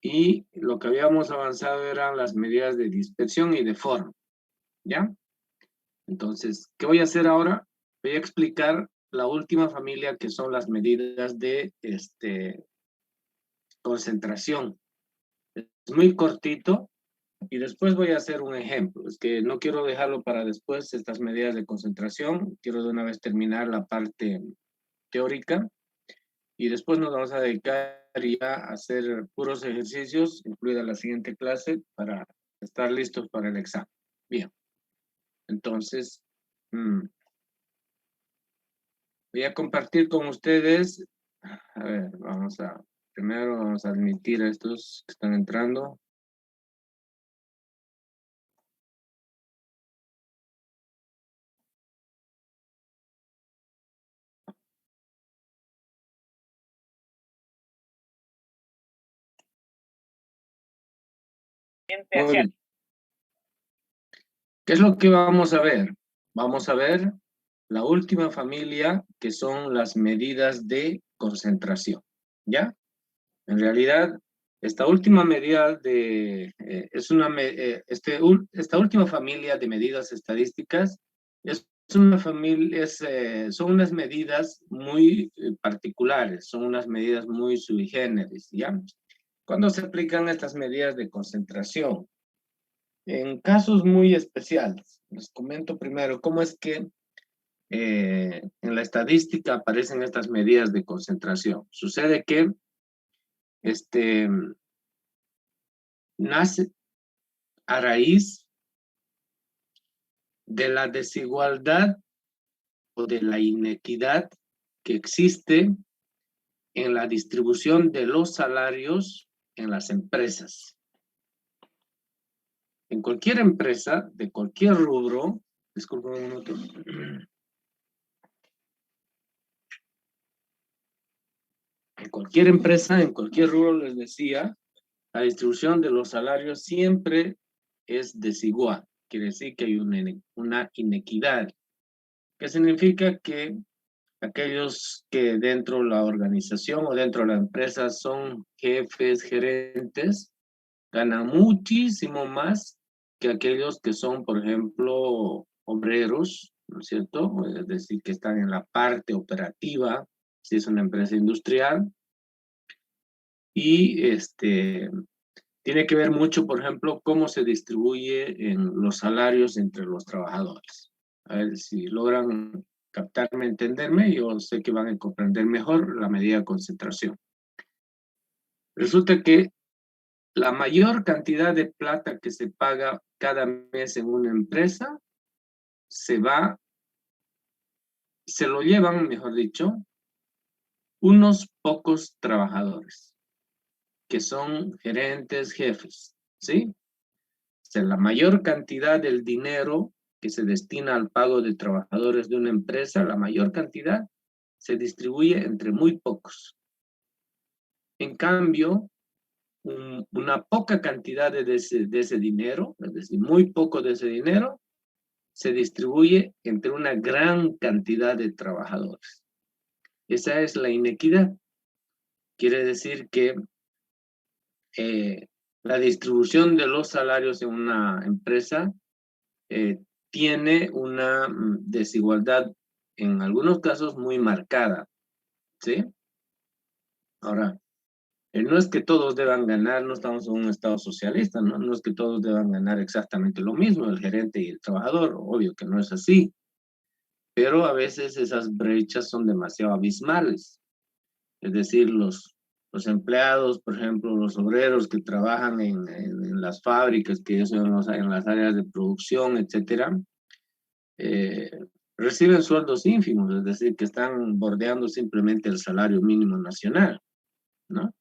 y lo que habíamos avanzado eran las medidas de dispersión y de forma, ¿ya? Entonces, ¿qué voy a hacer ahora? Voy a explicar la última familia, que son las medidas de concentración. Es muy cortito y después voy a hacer un ejemplo. Es que no quiero dejarlo para después, estas medidas de concentración. Quiero de una vez terminar la parte teórica y después nos vamos a dedicar ya a hacer puros ejercicios, incluida la siguiente clase, para estar listos para el examen. Bien, entonces voy a compartir con ustedes. A ver, primero vamos a admitir a estos que están entrando. Muy bien. ¿Qué es lo que vamos a ver? Vamos a ver la última familia, que son las medidas de concentración, ¿ya? En realidad, esta última medida esta última familia de medidas estadísticas es una familia, son unas medidas muy particulares, son unas medidas muy sui generis, ¿ya? ¿Cuándo se aplican estas medidas de concentración? En casos muy especiales. Les comento primero cómo es que en la estadística aparecen estas medidas de concentración. Sucede que nace a raíz de la desigualdad o de la inequidad que existe en la distribución de los salarios en las empresas. En cualquier empresa, de cualquier rubro, disculpen un minuto. En cualquier empresa, en cualquier rubro, les decía, la distribución de los salarios siempre es desigual. Quiere decir que hay una inequidad. ¿Qué significa? Que aquellos que dentro de la organización o dentro de la empresa son jefes, gerentes, ganan muchísimo más que aquellos que son, por ejemplo, obreros, ¿no es cierto? Es decir, que están en la parte operativa, si es una empresa industrial, y tiene que ver mucho, por ejemplo, cómo se distribuye en los salarios entre los trabajadores. A ver si logran captarme, entenderme, yo sé que van a comprender mejor la medida de concentración. Resulta que la mayor cantidad de plata que se paga cada mes en una empresa se lo llevan, mejor dicho, unos pocos trabajadores, que son gerentes, jefes, ¿sí? O sea, la mayor cantidad del dinero que se destina al pago de trabajadores de una empresa, la mayor cantidad se distribuye entre muy pocos. En cambio, una poca cantidad de ese dinero, es decir, muy poco de ese dinero, se distribuye entre una gran cantidad de trabajadores. Esa es la inequidad. Quiere decir que la distribución de los salarios en una empresa tiene una desigualdad, en algunos casos, muy marcada, ¿sí? Ahora, no es que todos deban ganar, no estamos en un estado socialista, ¿no? No es que todos deban ganar exactamente lo mismo, el gerente y el trabajador, obvio que no es así, pero a veces esas brechas son demasiado abismales. Es decir, los empleados, por ejemplo, los obreros que trabajan en las fábricas, que son en las áreas de producción, etcétera, eh, reciben sueldos ínfimos, es decir, que están bordeando simplemente el salario mínimo nacional, ¿no?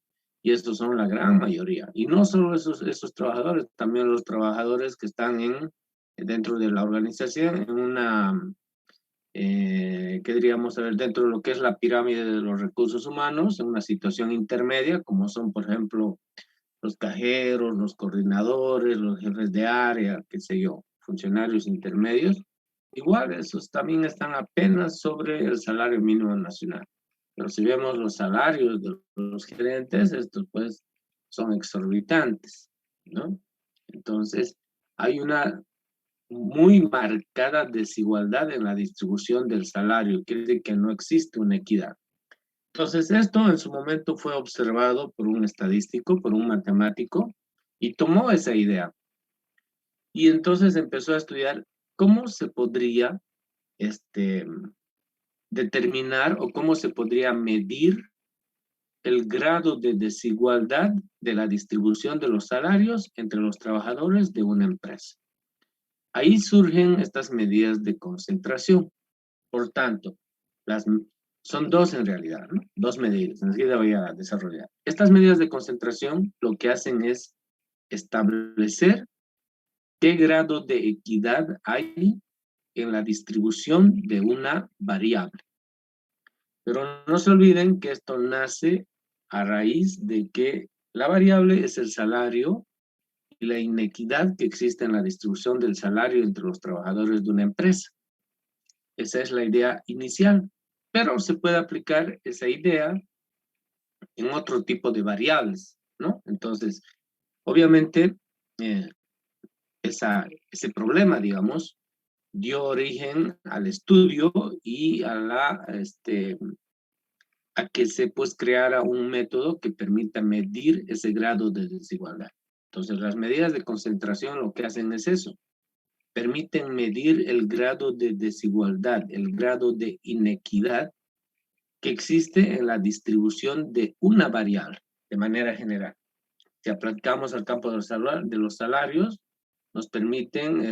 Y estos son la gran mayoría. Y no solo esos trabajadores, también los trabajadores que están dentro de la organización, en ¿qué diríamos? A ver, dentro de lo que es la pirámide de los recursos humanos, en una situación intermedia, como son, por ejemplo, los cajeros, los coordinadores, los jefes de área, qué sé yo, funcionarios intermedios, igual esos también están apenas sobre el salario mínimo nacional. Pero si vemos los salarios de los gerentes, estos pues son exorbitantes, ¿no? Entonces, hay una muy marcada desigualdad en la distribución del salario, quiere decir que no existe una equidad. Entonces, esto en su momento fue observado por un estadístico, por un matemático, y tomó esa idea. Y entonces empezó a estudiar cómo se podría determinar o cómo se podría medir el grado de desigualdad de la distribución de los salarios entre los trabajadores de una empresa. Ahí surgen estas medidas de concentración. Por tanto, son dos en realidad, ¿no? Dos medidas, enseguida voy a desarrollar. Estas medidas de concentración lo que hacen es establecer qué grado de equidad hay en la distribución de una variable. Pero no se olviden que esto nace a raíz de que la variable es el salario y la inequidad que existe en la distribución del salario entre los trabajadores de una empresa. Esa es la idea inicial, pero se puede aplicar esa idea en otro tipo de variables, ¿no? Entonces, obviamente, ese problema, digamos, dio origen al estudio y a que se pues creara un método que permita medir ese grado de desigualdad. Entonces, las medidas de concentración lo que hacen es eso, permiten medir el grado de desigualdad, el grado de inequidad que existe en la distribución de una variable, de manera general. Si aplicamos al campo de los salarios, nos permiten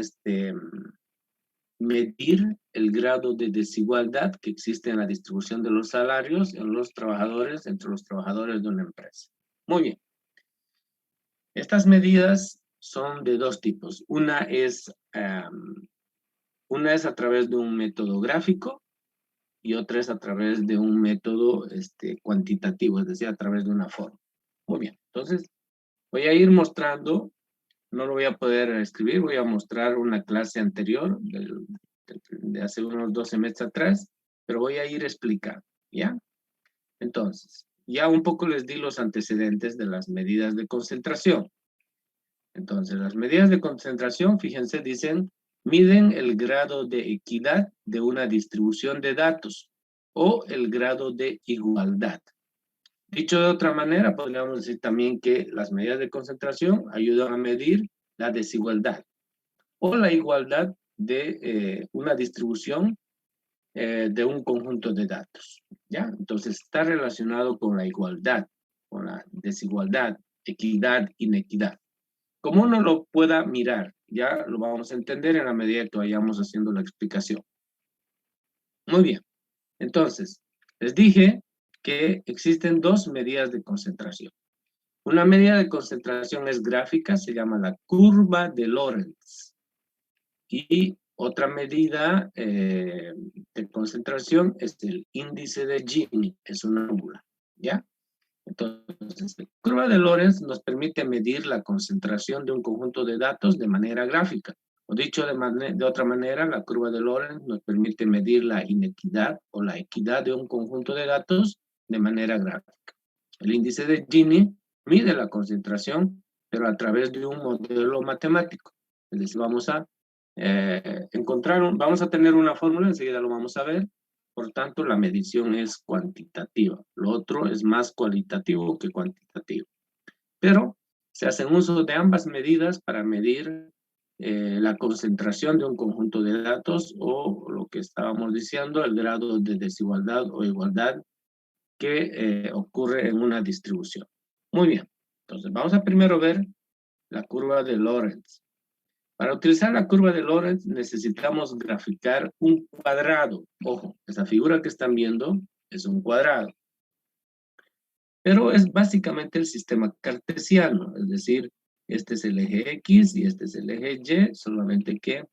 medir el grado de desigualdad que existe en la distribución de los salarios en los trabajadores, entre los trabajadores de una empresa. Muy bien. Estas medidas son de dos tipos. Una es a través de un método gráfico y otra es a través de un método cuantitativo, es decir, a través de una forma. Muy bien. Entonces, voy a ir mostrando, no lo voy a poder escribir, voy a mostrar una clase anterior de hace unos 2 semestres atrás, pero voy a ir explicando, ¿ya? Entonces, ya un poco les di los antecedentes de las medidas de concentración. Entonces, las medidas de concentración, fíjense, dicen, miden el grado de equidad de una distribución de datos o el grado de igualdad. Dicho de otra manera, podríamos decir también que las medidas de concentración ayudan a medir la desigualdad o la igualdad de una distribución de un conjunto de datos, ¿ya? Entonces está relacionado con la igualdad, con la desigualdad, equidad, inequidad. Como uno lo pueda mirar, ya lo vamos a entender en la medida que vayamos haciendo la explicación. Muy bien, entonces, les dije que existen dos medidas de concentración. Una medida de concentración es gráfica, se llama la curva de Lorentz. Y otra medida de concentración es el índice de Gini, es una fórmula, ¿ya? Entonces, la curva de Lorentz nos permite medir la concentración de un conjunto de datos de manera gráfica. O dicho de otra manera, la curva de Lorentz nos permite medir la inequidad o la equidad de un conjunto de datos de manera gráfica. El índice de Gini mide la concentración, pero a través de un modelo matemático. Es decir, vamos a vamos a tener una fórmula, enseguida lo vamos a ver. Por tanto, la medición es cuantitativa. Lo otro es más cualitativo que cuantitativo. Pero se hacen uso de ambas medidas para medir la concentración de un conjunto de datos o lo que estábamos diciendo, el grado de desigualdad o igualdad que ocurre en una distribución. Muy bien. Entonces, vamos a primero ver la curva de Lorentz. Para utilizar la curva de Lorentz necesitamos graficar un cuadrado. Ojo, esa figura que están viendo es un cuadrado. Pero es básicamente el sistema cartesiano, es decir, este es el eje X y este es el eje Y, solamente que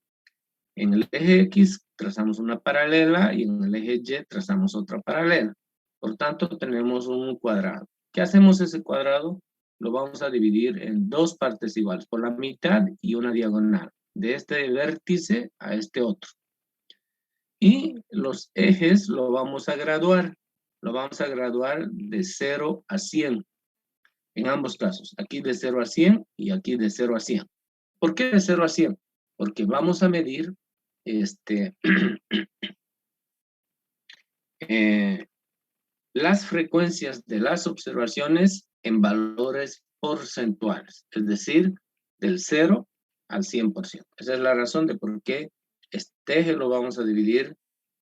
en el eje X trazamos una paralela y en el eje Y trazamos otra paralela. Por tanto, tenemos un cuadrado. ¿Qué hacemos ese cuadrado? Lo vamos a dividir en dos partes iguales, por la mitad y una diagonal, de este vértice a este otro. Y los ejes lo vamos a graduar de 0 a 100. En ambos casos, aquí de 0 a 100 y aquí de 0 a 100. ¿Por qué de 0 a 100? Porque vamos a medir las frecuencias de las observaciones en valores porcentuales, es decir, del 0 al 100%. Esa es la razón de por qué este eje lo vamos a dividir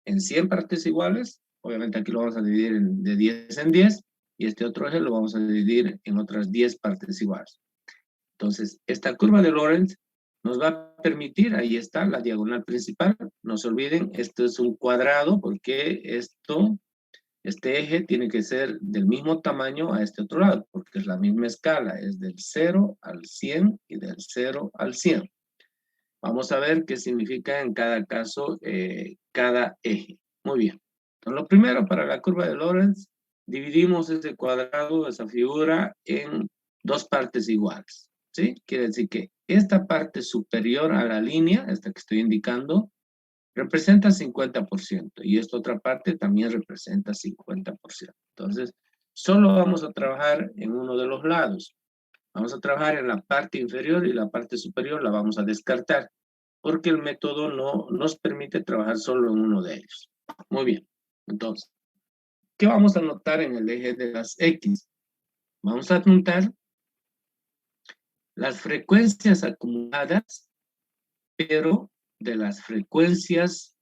en 100 partes iguales. Obviamente aquí lo vamos a dividir de 10 en 10, y este otro eje lo vamos a dividir en otras 10 partes iguales. Entonces, esta curva de Lorentz nos va a permitir, ahí está la diagonal principal. No se olviden, esto es un cuadrado porque este eje tiene que ser del mismo tamaño a este otro lado, porque es la misma escala, es del 0 al 100 y del 0 al 100. Vamos a ver qué significa en cada caso cada eje. Muy bien. Entonces, lo primero, para la curva de Lorentz, dividimos ese cuadrado, esa figura, en dos partes iguales. ¿Sí? Quiere decir que esta parte superior a la línea, esta que estoy indicando, representa 50%, y esta otra parte también representa 50%. Entonces, solo vamos a trabajar en uno de los lados. Vamos a trabajar en la parte inferior, y la parte superior la vamos a descartar, porque el método no nos permite trabajar solo en uno de ellos. Muy bien. Entonces, ¿qué vamos a notar en el eje de las X? Vamos a notar las frecuencias acumuladas, pero de las frecuencias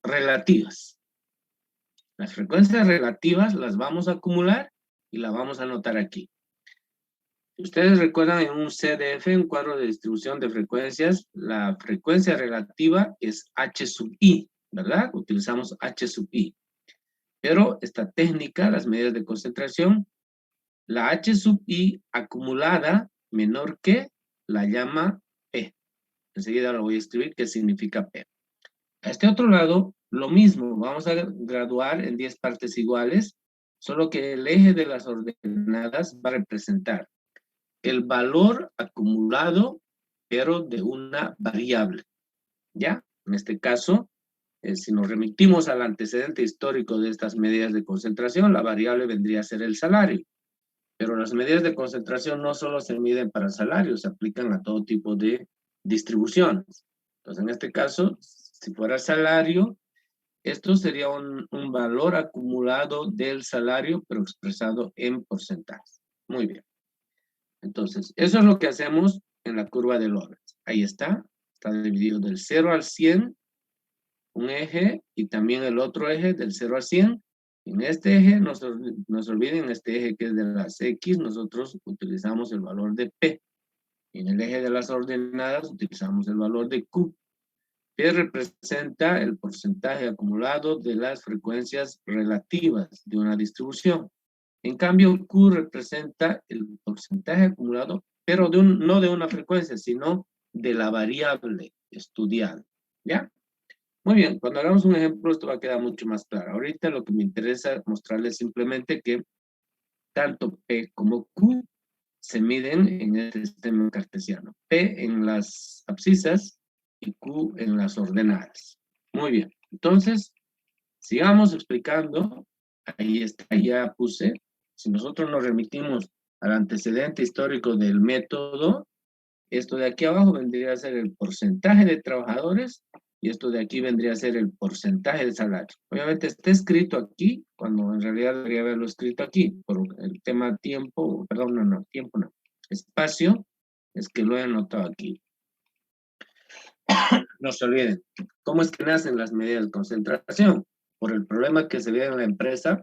relativas. Las frecuencias relativas las vamos a acumular y las vamos a anotar aquí. Si ustedes recuerdan, en un CDF, un cuadro de distribución de frecuencias, la frecuencia relativa es H sub I, ¿verdad? Utilizamos H sub I. Pero esta técnica, las medidas de concentración, la H sub I acumulada menor que la llama P. Enseguida lo voy a escribir qué significa P. A este otro lado, lo mismo, vamos a graduar en 10 partes iguales, solo que el eje de las ordenadas va a representar el valor acumulado, pero de una variable, ¿ya? En este caso, si nos remitimos al antecedente histórico de estas medidas de concentración, la variable vendría a ser el salario. Pero las medidas de concentración no solo se miden para salarios, se aplican a todo tipo de distribuciones. Entonces, en este caso, si fuera salario, esto sería un valor acumulado del salario, pero expresado en porcentajes. Muy bien. Entonces, eso es lo que hacemos en la curva de Lorentz. Ahí está dividido del 0 al 100, un eje, y también el otro eje del 0 al 100. En este eje, no se olviden, este eje que es de las X, nosotros utilizamos el valor de P. En el eje de las ordenadas utilizamos el valor de Q. P representa el porcentaje acumulado de las frecuencias relativas de una distribución. En cambio, Q representa el porcentaje acumulado, pero no de una frecuencia, sino de la variable estudiada. ¿Ya? Muy bien, cuando hagamos un ejemplo, esto va a quedar mucho más claro. Ahorita lo que me interesa mostrarles simplemente que tanto P como Q se miden en este sistema cartesiano. P en las abscisas y Q en las ordenadas. Muy bien, entonces, sigamos explicando. Ahí está, ya puse. Si nosotros nos remitimos al antecedente histórico del método, esto de aquí abajo vendría a ser el porcentaje de trabajadores, y esto de aquí vendría a ser el porcentaje de salario. Obviamente está escrito aquí, cuando en realidad debería haberlo escrito aquí, por el tema tiempo, perdón, tiempo no, espacio, es que lo he anotado aquí. No se olviden, ¿cómo es que nacen las medidas de concentración? Por el problema que se ve en la empresa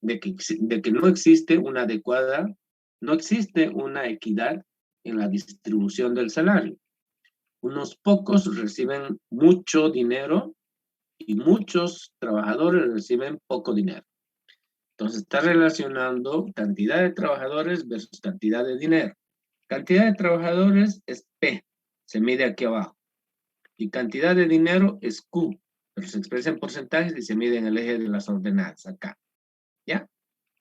de que no existe una adecuada, no existe una equidad en la distribución del salario. Unos pocos reciben mucho dinero y muchos trabajadores reciben poco dinero. Entonces está relacionando cantidad de trabajadores versus cantidad de dinero. Cantidad de trabajadores es P, se mide aquí abajo. Y cantidad de dinero es Q, pero se expresa en porcentajes y se mide en el eje de las ordenadas, acá. ¿Ya?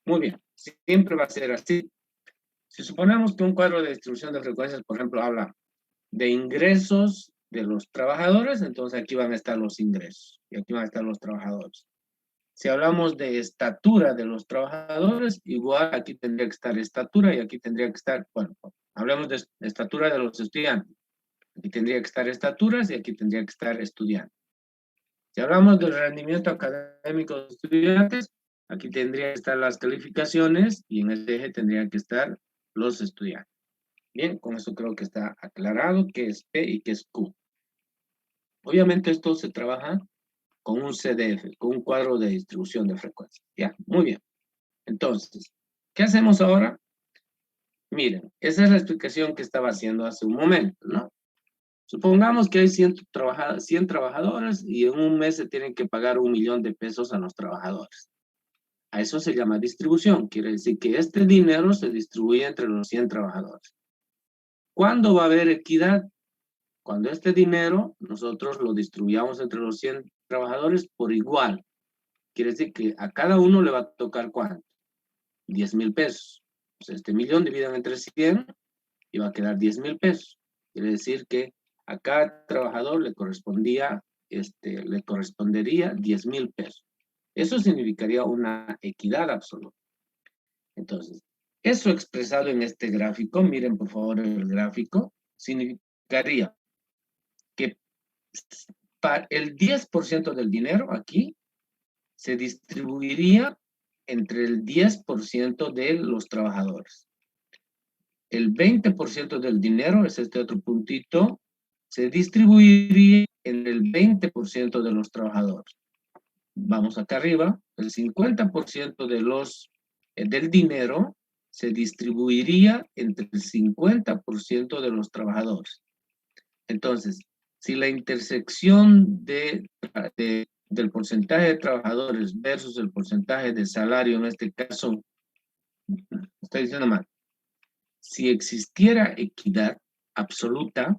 Muy bien, siempre va a ser así. Si suponemos que un cuadro de distribución de frecuencias, por ejemplo, habla de ingresos de los trabajadores, entonces aquí van a estar los ingresos y aquí van a estar los trabajadores. Si hablamos de estatura de los trabajadores, igual aquí tendría que estar estatura y aquí tendría que estar, bueno, hablamos de estatura de los estudiantes. Aquí tendría que estar estaturas y aquí tendría que estar estudiantes. Si hablamos del rendimiento académico de los estudiantes, aquí tendría que estar las calificaciones y en este eje tendrían que estar los estudiantes. Bien, con eso creo que está aclarado qué es P y qué es Q. Obviamente esto se trabaja con un CDF, con un cuadro de distribución de frecuencia. Ya, muy bien. Entonces, ¿qué hacemos ahora? Miren, esa es la explicación que estaba haciendo hace un momento, ¿no? Supongamos que hay 100 trabajadores y en un mes se tienen que pagar 1.000.000 de pesos a los trabajadores. A eso se llama distribución. Quiere decir que este dinero se distribuye entre los 100 trabajadores. ¿Cuándo va a haber equidad? Cuando este dinero nosotros lo distribuyamos entre los 100 trabajadores por igual. Quiere decir que a cada uno le va a tocar ¿cuánto? 10.000 pesos. O sea, este 1.000.000 dividan entre 100 y va a quedar 10.000 pesos. Quiere decir que a cada trabajador le correspondería 10.000 pesos. Eso significaría una equidad absoluta. Entonces, eso expresado en este gráfico, miren por favor el gráfico, significaría que para el 10% del dinero aquí se distribuiría entre el 10% de los trabajadores. El 20% del dinero, es este otro puntito, se distribuiría en el 20% de los trabajadores. Vamos acá arriba, el 50% del dinero se distribuiría entre el 50% de los trabajadores. Entonces, si la intersección del porcentaje de trabajadores versus el porcentaje de salario, en este caso, estoy diciendo mal, si existiera equidad absoluta,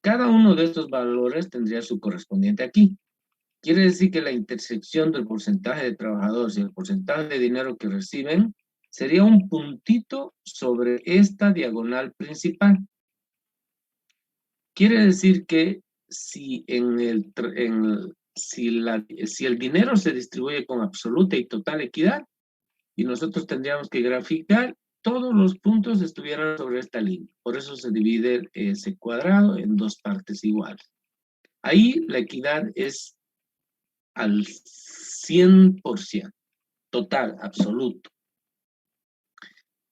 cada uno de estos valores tendría su correspondiente aquí. Quiere decir que la intersección del porcentaje de trabajadores y el porcentaje de dinero que reciben sería un puntito sobre esta diagonal principal. Quiere decir que si el dinero se distribuye con absoluta y total equidad, y nosotros tendríamos que graficar, todos los puntos estuvieran sobre esta línea. Por eso se divide ese cuadrado en dos partes iguales. Ahí la equidad es al 100%, total, absoluto.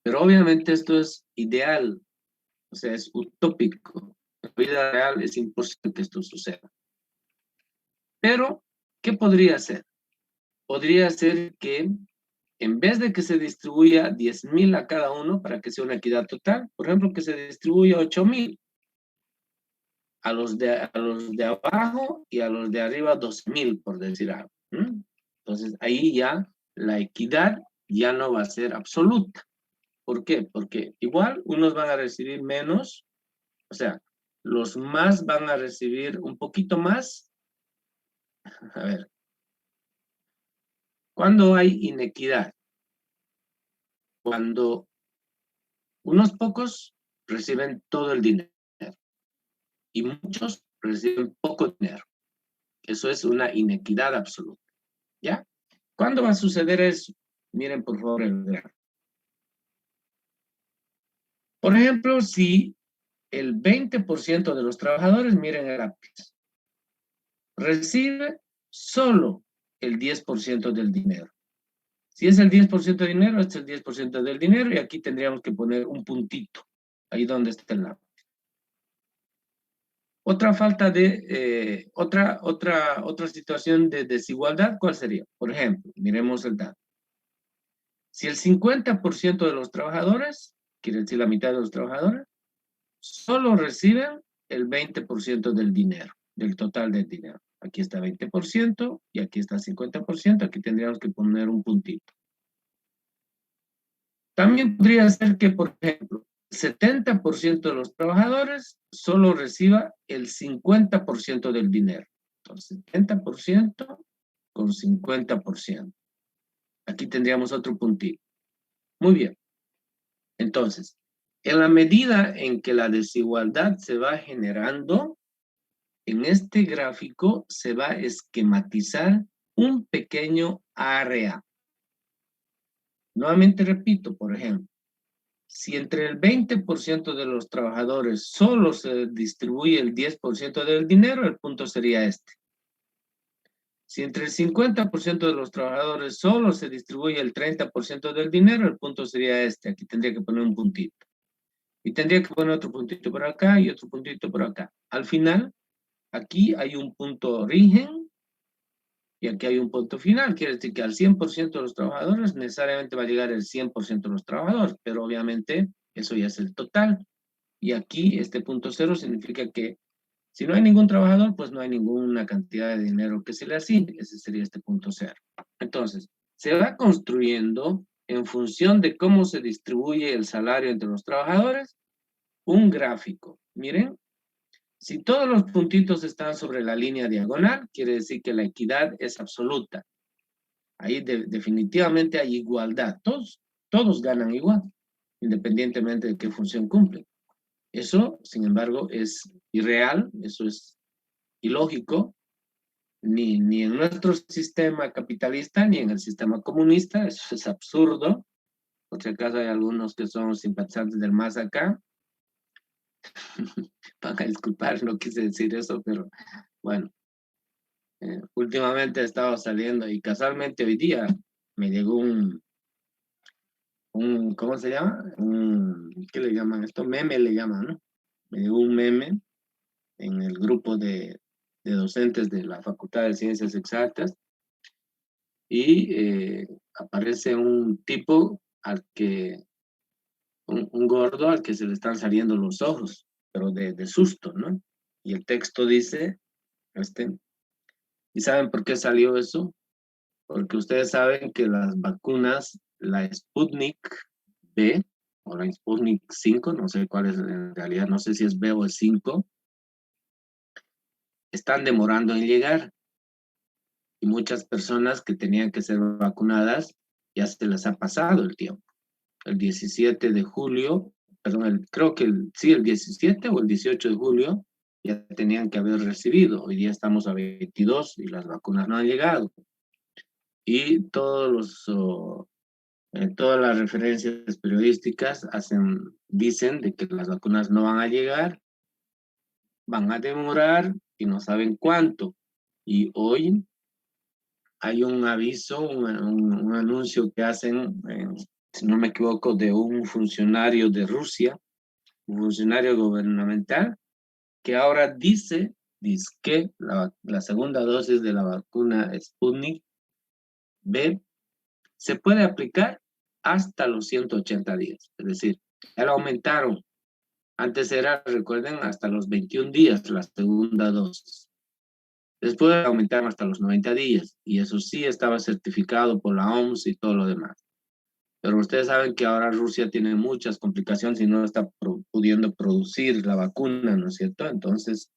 Pero obviamente esto es ideal, o sea, es utópico. En la vida real es imposible que esto suceda. Pero, ¿qué podría ser? Podría ser que en vez de que se distribuya 10.000 a cada uno para que sea una equidad total, por ejemplo, que se distribuya 8.000 a los de abajo y a los de arriba 2.000, por decir algo. Entonces, ahí ya la equidad ya no va a ser absoluta. ¿Por qué? Porque igual unos van a recibir menos, o sea, los más van a recibir un poquito más. A ver, ¿cuándo hay inequidad? Cuando unos pocos reciben todo el dinero y muchos reciben poco dinero. Eso es una inequidad absoluta. ¿Ya? ¿Cuándo va a suceder eso? Miren por favor el gráfico. Por ejemplo, si el 20% de los trabajadores, miren el lápiz, recibe solo el 10% del dinero. Si es el 10% de dinero, este es el 10% del dinero y aquí tendríamos que poner un puntito, ahí donde está el lápiz. Otra otra situación de desigualdad, ¿cuál sería? Por ejemplo, miremos el dato. Si el 50% de los trabajadores, quiere decir la mitad de los trabajadores, solo reciben el 20% del dinero, del total del dinero. Aquí está 20% y aquí está 50%, aquí tendríamos que poner un puntito. También podría ser que, por ejemplo, 70% de los trabajadores solo reciba el 50% del dinero. Entonces, 70% con 50%. Aquí tendríamos otro puntito. Muy bien. Entonces, en la medida en que la desigualdad se va generando, en este gráfico se va a esquematizar un pequeño área. Nuevamente repito, por ejemplo, si entre el 20% de los trabajadores solo se distribuye el 10% del dinero, el punto sería este. Si entre el 50% de los trabajadores solo se distribuye el 30% del dinero, el punto sería este. Aquí tendría que poner un puntito. Y tendría que poner otro puntito por acá y otro puntito por acá. Al final, aquí hay un punto origen y aquí hay un punto final. Quiere decir que al 100% de los trabajadores necesariamente va a llegar el 100% de los trabajadores, pero obviamente eso ya es el total. Y aquí este punto cero significa que si no hay ningún trabajador, pues no hay ninguna cantidad de dinero que se le asigne. Ese sería este punto cero. Entonces, se va construyendo en función de cómo se distribuye el salario entre los trabajadores un gráfico. Miren, si todos los puntitos están sobre la línea diagonal, quiere decir que la equidad es absoluta. Ahí definitivamente hay igualdad. Todos ganan igual, independientemente de qué función cumplen. Eso, sin embargo, es irreal, eso es ilógico, ni en nuestro sistema capitalista, ni en el sistema comunista, eso es absurdo. Por si acaso hay algunos que son simpatizantes del más acá, van a disculpar, no quise decir eso, pero bueno, últimamente he estado saliendo y casualmente hoy día me llegó ¿cómo se llama? ¿Qué le llaman esto? Meme le llaman, ¿no? Me llegó un meme en el grupo de docentes de la Facultad de Ciencias Exactas y aparece un tipo un gordo al que se le están saliendo los ojos, pero de susto, ¿no? Y el texto dice, ¿y saben por qué salió eso? Porque ustedes saben que las vacunas, la Sputnik B o la Sputnik 5, no sé cuál es en realidad, no sé si es B o es 5, están demorando en llegar. Y muchas personas que tenían que ser vacunadas ya se les ha pasado el tiempo. El 17 de julio, perdón, creo que sí, el 17 o el 18 de julio ya tenían que haber recibido. Hoy día estamos a 22 y las vacunas no han llegado. Y todas las referencias periodísticas dicen de que las vacunas no van a llegar, van a demorar y no saben cuánto. Y hoy hay un aviso, un anuncio que hacen, si no me equivoco, de un funcionario de Rusia, un funcionario gubernamental, que ahora dice que la segunda dosis de la vacuna Sputnik B se puede aplicar hasta los 180 días. Es decir, ya lo aumentaron. Antes era, recuerden, hasta los 21 días la segunda dosis. Después aumentaron hasta los 90 días. Y eso sí estaba certificado por la OMS y todo lo demás. Pero ustedes saben que ahora Rusia tiene muchas complicaciones y no está pudiendo producir la vacuna, ¿no es cierto? Entonces,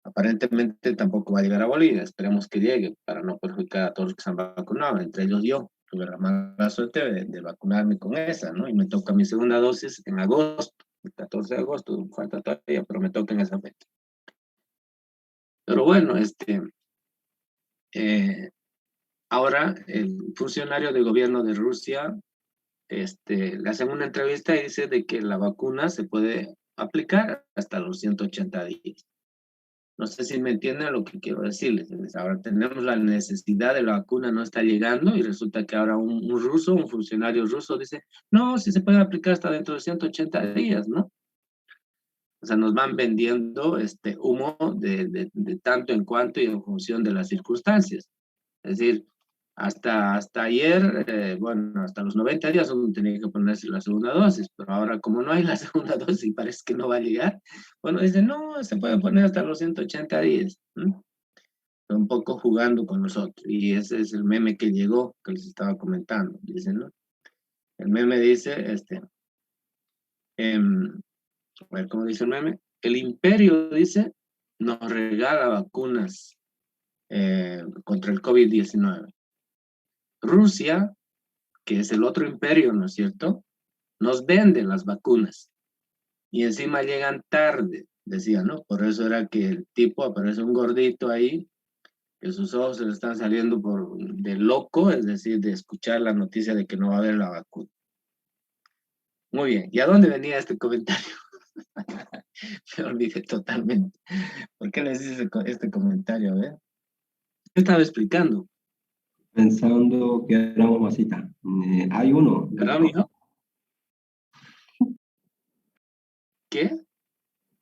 aparentemente tampoco va a llegar a Bolivia. Esperemos que llegue para no perjudicar a todos los que se han vacunado, entre ellos yo. Tuve la mala suerte de vacunarme con esa, ¿no? Y me toca mi segunda dosis en agosto, el 14 de agosto, falta todavía, pero me toca en esa fecha. Pero bueno, ahora el funcionario de gobierno de Rusia le hacen una entrevista y dice de que la vacuna se puede aplicar hasta los 180 días. No sé si me entienden lo que quiero decirles. Ahora tenemos la necesidad de la vacuna, no está llegando y resulta que ahora un funcionario ruso dice, no, si se puede aplicar hasta dentro de 180 días, ¿no? O sea, nos van vendiendo humo de tanto en cuanto y en función de las circunstancias. Es decir, hasta ayer, bueno, hasta los 90 días uno tenía que ponerse la segunda dosis, pero ahora como no hay la segunda dosis y parece que no va a llegar, bueno, dice, no, se puede poner hasta los 180 días. Un poco jugando con nosotros. Y ese es el meme que llegó, que les estaba comentando. Dice, ¿no? El meme dice, a ver, ¿cómo dice el meme? El imperio, dice, nos regala vacunas contra el COVID-19. Rusia, que es el otro imperio, ¿no es cierto? Nos vende las vacunas y encima llegan tarde, decía, ¿no? Por eso era que el tipo aparece un gordito ahí, que sus ojos se le están saliendo de loco, es decir, de escuchar la noticia de que no va a haber la vacuna. Muy bien, ¿y a dónde venía este comentario? Me olvidé totalmente. ¿Por qué les hice este comentario? A ver. ¿Qué estaba explicando? Pensando que éramos masitas. Hay uno. ¿Verdad, mijo? ¿Qué?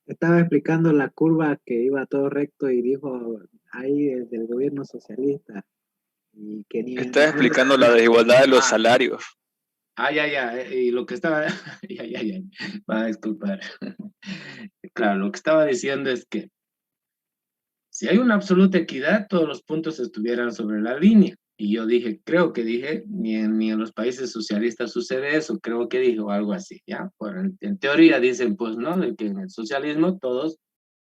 Estaba explicando la curva que iba todo recto y dijo ahí del gobierno socialista y que ni Estás ningún explicando la desigualdad de los Ah, salarios. ya, y lo que estaba, ya, va a disculpar. Claro, lo que estaba diciendo es que si hay una absoluta equidad, todos los puntos estuvieran sobre la línea. Y yo dije, creo que dije, ni en los países socialistas sucede eso, creo que dije o algo así, ¿ya? Bueno, en teoría dicen, pues, ¿no? De que en el socialismo todos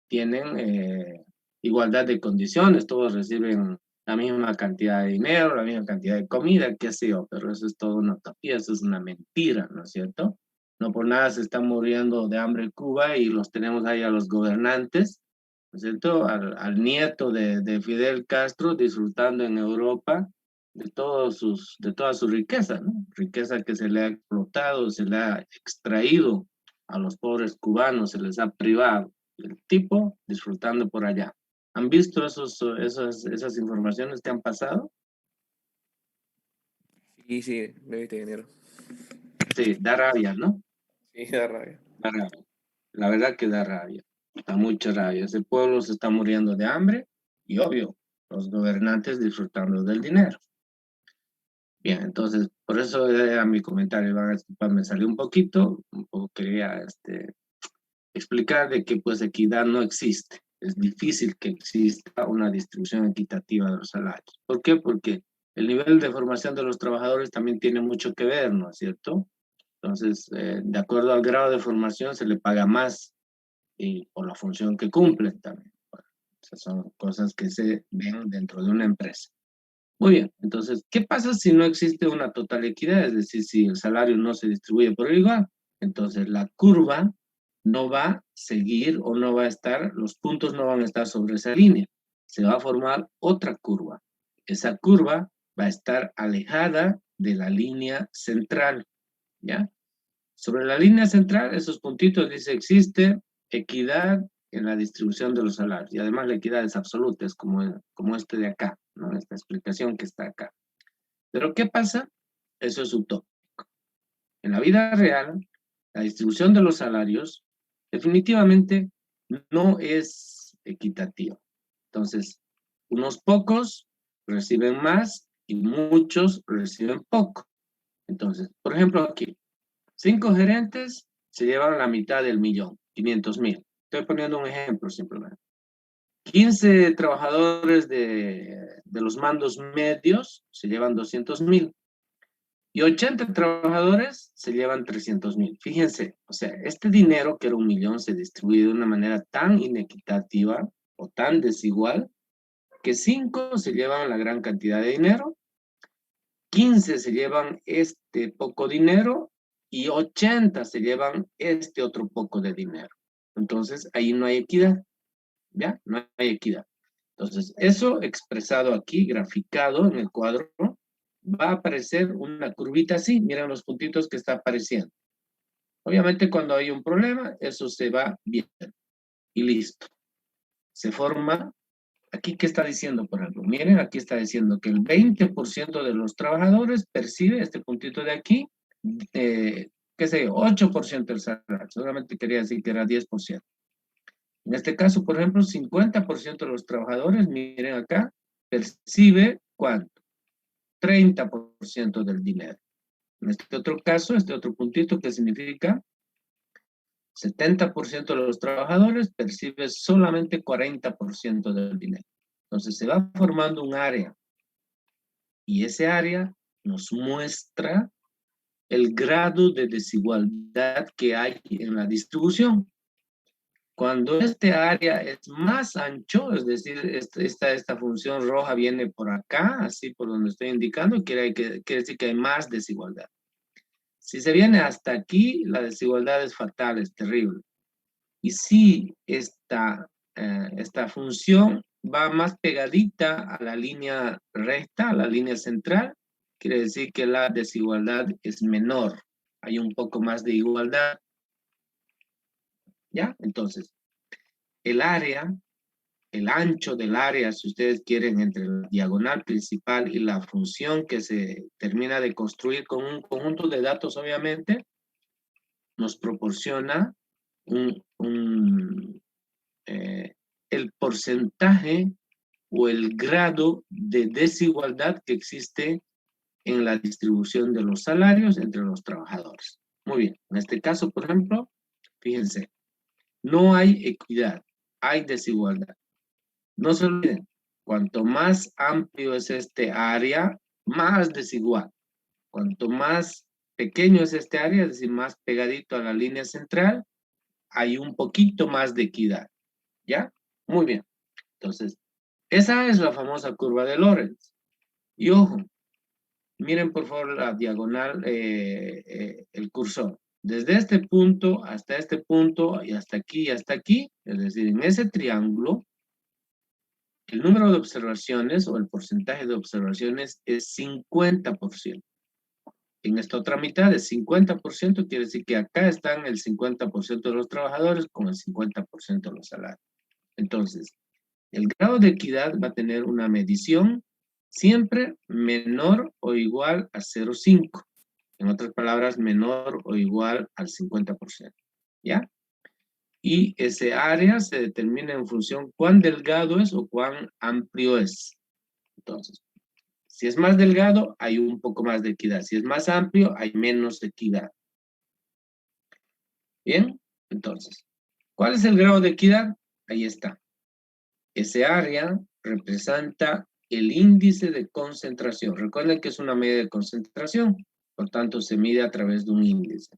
tienen igualdad de condiciones, todos reciben la misma cantidad de dinero, la misma cantidad de comida, qué sé yo, pero eso es todo una utopía, eso es una mentira, ¿no es cierto? No por nada se están muriendo de hambre en Cuba y los tenemos ahí a los gobernantes, ¿no es cierto? Al nieto de Fidel Castro disfrutando en Europa de toda su riqueza, ¿no? Riqueza que se le ha explotado, se le ha extraído a los pobres cubanos, se les ha privado. El tipo disfrutando por allá. ¿Han visto esas informaciones que han pasado? Sí, me viste dinero. Sí, da rabia, ¿no? Sí, da rabia. Da rabia. La verdad que da rabia. Da mucha rabia. Ese pueblo se está muriendo de hambre y obvio, los gobernantes disfrutando del dinero. Bien, entonces, por eso era mi comentario. Van a disculpar, me salió un poco quería explicar de que pues equidad no existe. Es difícil que exista una distribución equitativa de los salarios. ¿Por qué? Porque el nivel de formación de los trabajadores también tiene mucho que ver, ¿no es cierto? Entonces, de acuerdo al grado de formación se le paga más y por la función que cumplen también. Bueno, esas son cosas que se ven dentro de una empresa. Muy bien, entonces, ¿qué pasa si no existe una total equidad? Es decir, si el salario no se distribuye por igual, entonces la curva no va a seguir o no va a estar, los puntos no van a estar sobre esa línea. Se va a formar otra curva. Esa curva va a estar alejada de la línea central, ¿ya? Sobre la línea central, esos puntitos dice existe equidad en la distribución de los salarios. Y además la equidad es absoluta, es como este de acá, ¿no? Esta explicación que está acá. Pero ¿qué pasa? Eso es utópico. En la vida real, la distribución de los salarios definitivamente no es equitativa. Entonces, unos pocos reciben más y muchos reciben poco. Entonces, por ejemplo, aquí, 5 gerentes se llevan la mitad del millón, 500,000. Estoy poniendo un ejemplo simplemente. 15 trabajadores de los mandos medios se llevan 200,000 y 80 trabajadores se llevan 300,000. Fíjense, o sea, este dinero que era 1 millón se distribuye de una manera tan inequitativa o tan desigual que 5 se llevan la gran cantidad de dinero, 15 se llevan este poco dinero y 80 se llevan este otro poco de dinero. Entonces, ahí no hay equidad, ¿ya? No hay equidad. Entonces, eso expresado aquí, graficado en el cuadro, va a aparecer una curvita así. Miren los puntitos que está apareciendo. Obviamente, cuando hay un problema, eso se va bien y listo. Se forma, aquí, ¿qué está diciendo, por ejemplo? Miren, aquí está diciendo que el 20% de los trabajadores percibe este puntito de aquí, qué sé yo, 8% del salario. Solamente quería decir que era 10%. En este caso, por ejemplo, 50% de los trabajadores, miren acá, percibe ¿cuánto? 30% del dinero. En este otro caso, este otro puntito que significa 70% de los trabajadores percibe solamente 40% del dinero. Entonces se va formando un área y ese área nos muestra el grado de desigualdad que hay en la distribución. Cuando este área es más ancho, es decir, esta función roja viene por acá, así por donde estoy indicando, quiere decir que hay más desigualdad. Si se viene hasta aquí, la desigualdad es fatal, es terrible. Y si esta función va más pegadita a la línea recta, a la línea central, quiere decir que la desigualdad es menor. Hay un poco más de igualdad. ¿Ya? Entonces, el área, el ancho del área, si ustedes quieren, entre la diagonal principal y la función que se termina de construir con un conjunto de datos, obviamente, nos proporciona el porcentaje o el grado de desigualdad que existe en la distribución de los salarios entre los trabajadores. Muy bien, en este caso, por ejemplo, fíjense, no hay equidad, hay desigualdad. No se olviden, cuanto más amplio es este área, más desigual. Cuanto más pequeño es este área, es decir, más pegadito a la línea central, hay un poquito más de equidad. ¿Ya? Muy bien. Entonces, esa es la famosa curva de Lorentz. Y ojo, miren por favor la diagonal, el cursor. Desde este punto hasta este punto y hasta aquí, es decir, en ese triángulo, el número de observaciones o el porcentaje de observaciones es 50%. En esta otra mitad es 50%, quiere decir que acá están el 50% de los trabajadores con el 50% de los salarios. Entonces, el grado de equidad va a tener una medición siempre menor o igual a 0,5. En otras palabras, menor o igual al 50%. ¿Ya? Y ese área se determina en función cuán delgado es o cuán amplio es. Entonces, si es más delgado, hay un poco más de equidad. Si es más amplio, hay menos equidad. Bien, entonces, ¿cuál es el grado de equidad? Ahí está. Ese área representa el índice de concentración. Recuerden que es una medida de concentración, por tanto se mide a través de un índice.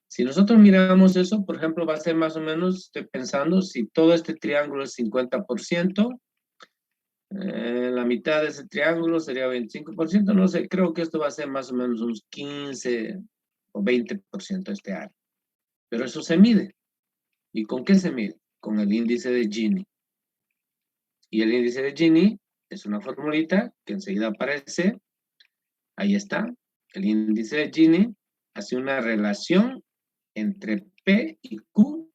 Si nosotros miramos eso, por ejemplo, va a ser más o menos, estoy pensando, si todo este triángulo es 50%, la mitad de ese triángulo sería 25%, no sé, creo que esto va a ser más o menos unos 15 o 20% este área. Pero eso se mide. ¿Y con qué se mide? Con el índice de Gini. Y el índice de Gini es una formulita que enseguida aparece. Ahí está. El índice de Gini hace una relación entre P y Q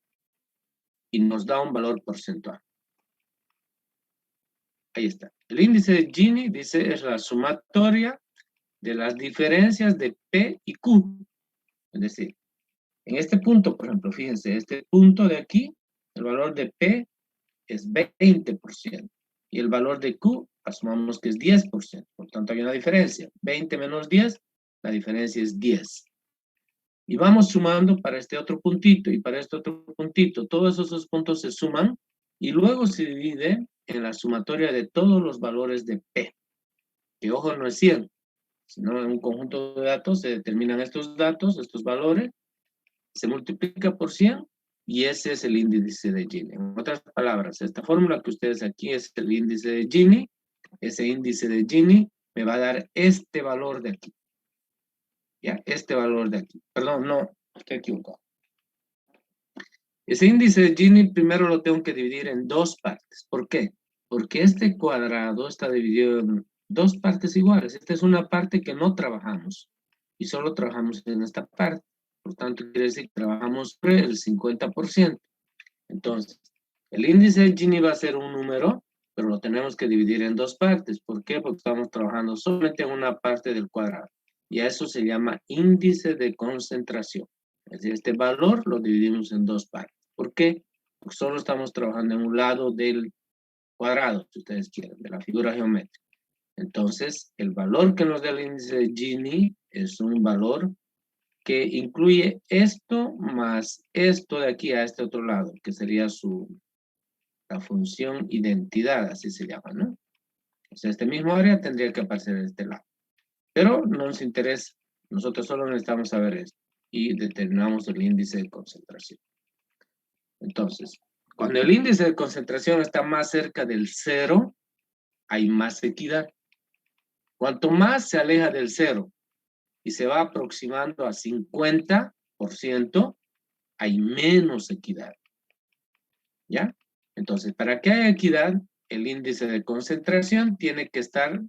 y nos da un valor porcentual. Ahí está. El índice de Gini, dice, es la sumatoria de las diferencias de P y Q. Es decir, en este punto, por ejemplo, fíjense, este punto de aquí, el valor de P es 20%. Y el valor de Q, asumamos que es 10%. Por tanto, hay una diferencia. 20 menos 10, la diferencia es 10. Y vamos sumando para este otro puntito y para este otro puntito. Todos esos puntos se suman y luego se divide en la sumatoria de todos los valores de P. Que ojo, no es 100, sino en un conjunto de datos se determinan estos datos, estos valores, se multiplica por 100 y ese es el índice de Gini. En otras palabras, esta fórmula que ustedes aquí es el índice de Gini. Ese índice de Gini me va a dar este valor de aquí. ¿Ya? Este valor de aquí. Perdón, no, estoy equivocado. Ese índice de Gini primero lo tengo que dividir en dos partes. ¿Por qué? Porque este cuadrado está dividido en dos partes iguales. Esta es una parte que no trabajamos y solo trabajamos en esta parte. Por tanto, quiere decir que trabajamos sobre el 50%. Entonces, el índice de Gini va a ser un número, pero lo tenemos que dividir en dos partes. ¿Por qué? Porque estamos trabajando solamente en una parte del cuadrado. Y a eso se llama índice de concentración. Es decir, este valor lo dividimos en dos partes. ¿Por qué? Porque solo estamos trabajando en un lado del cuadrado, si ustedes quieren, de la figura geométrica. Entonces, el valor que nos da el índice de Gini es un valor que incluye esto más esto de aquí a este otro lado, que sería la función identidad, así se llama, ¿no? O sea, este mismo área tendría que aparecer de este lado. Pero no nos interesa, nosotros solo necesitamos saber esto y determinamos el índice de concentración. Entonces, cuando el índice de concentración está más cerca del 0, hay más equidad. Cuanto más se aleja del 0 y se va aproximando a 50%, hay menos equidad. ¿Ya? Entonces, para que haya equidad, el índice de concentración tiene que estar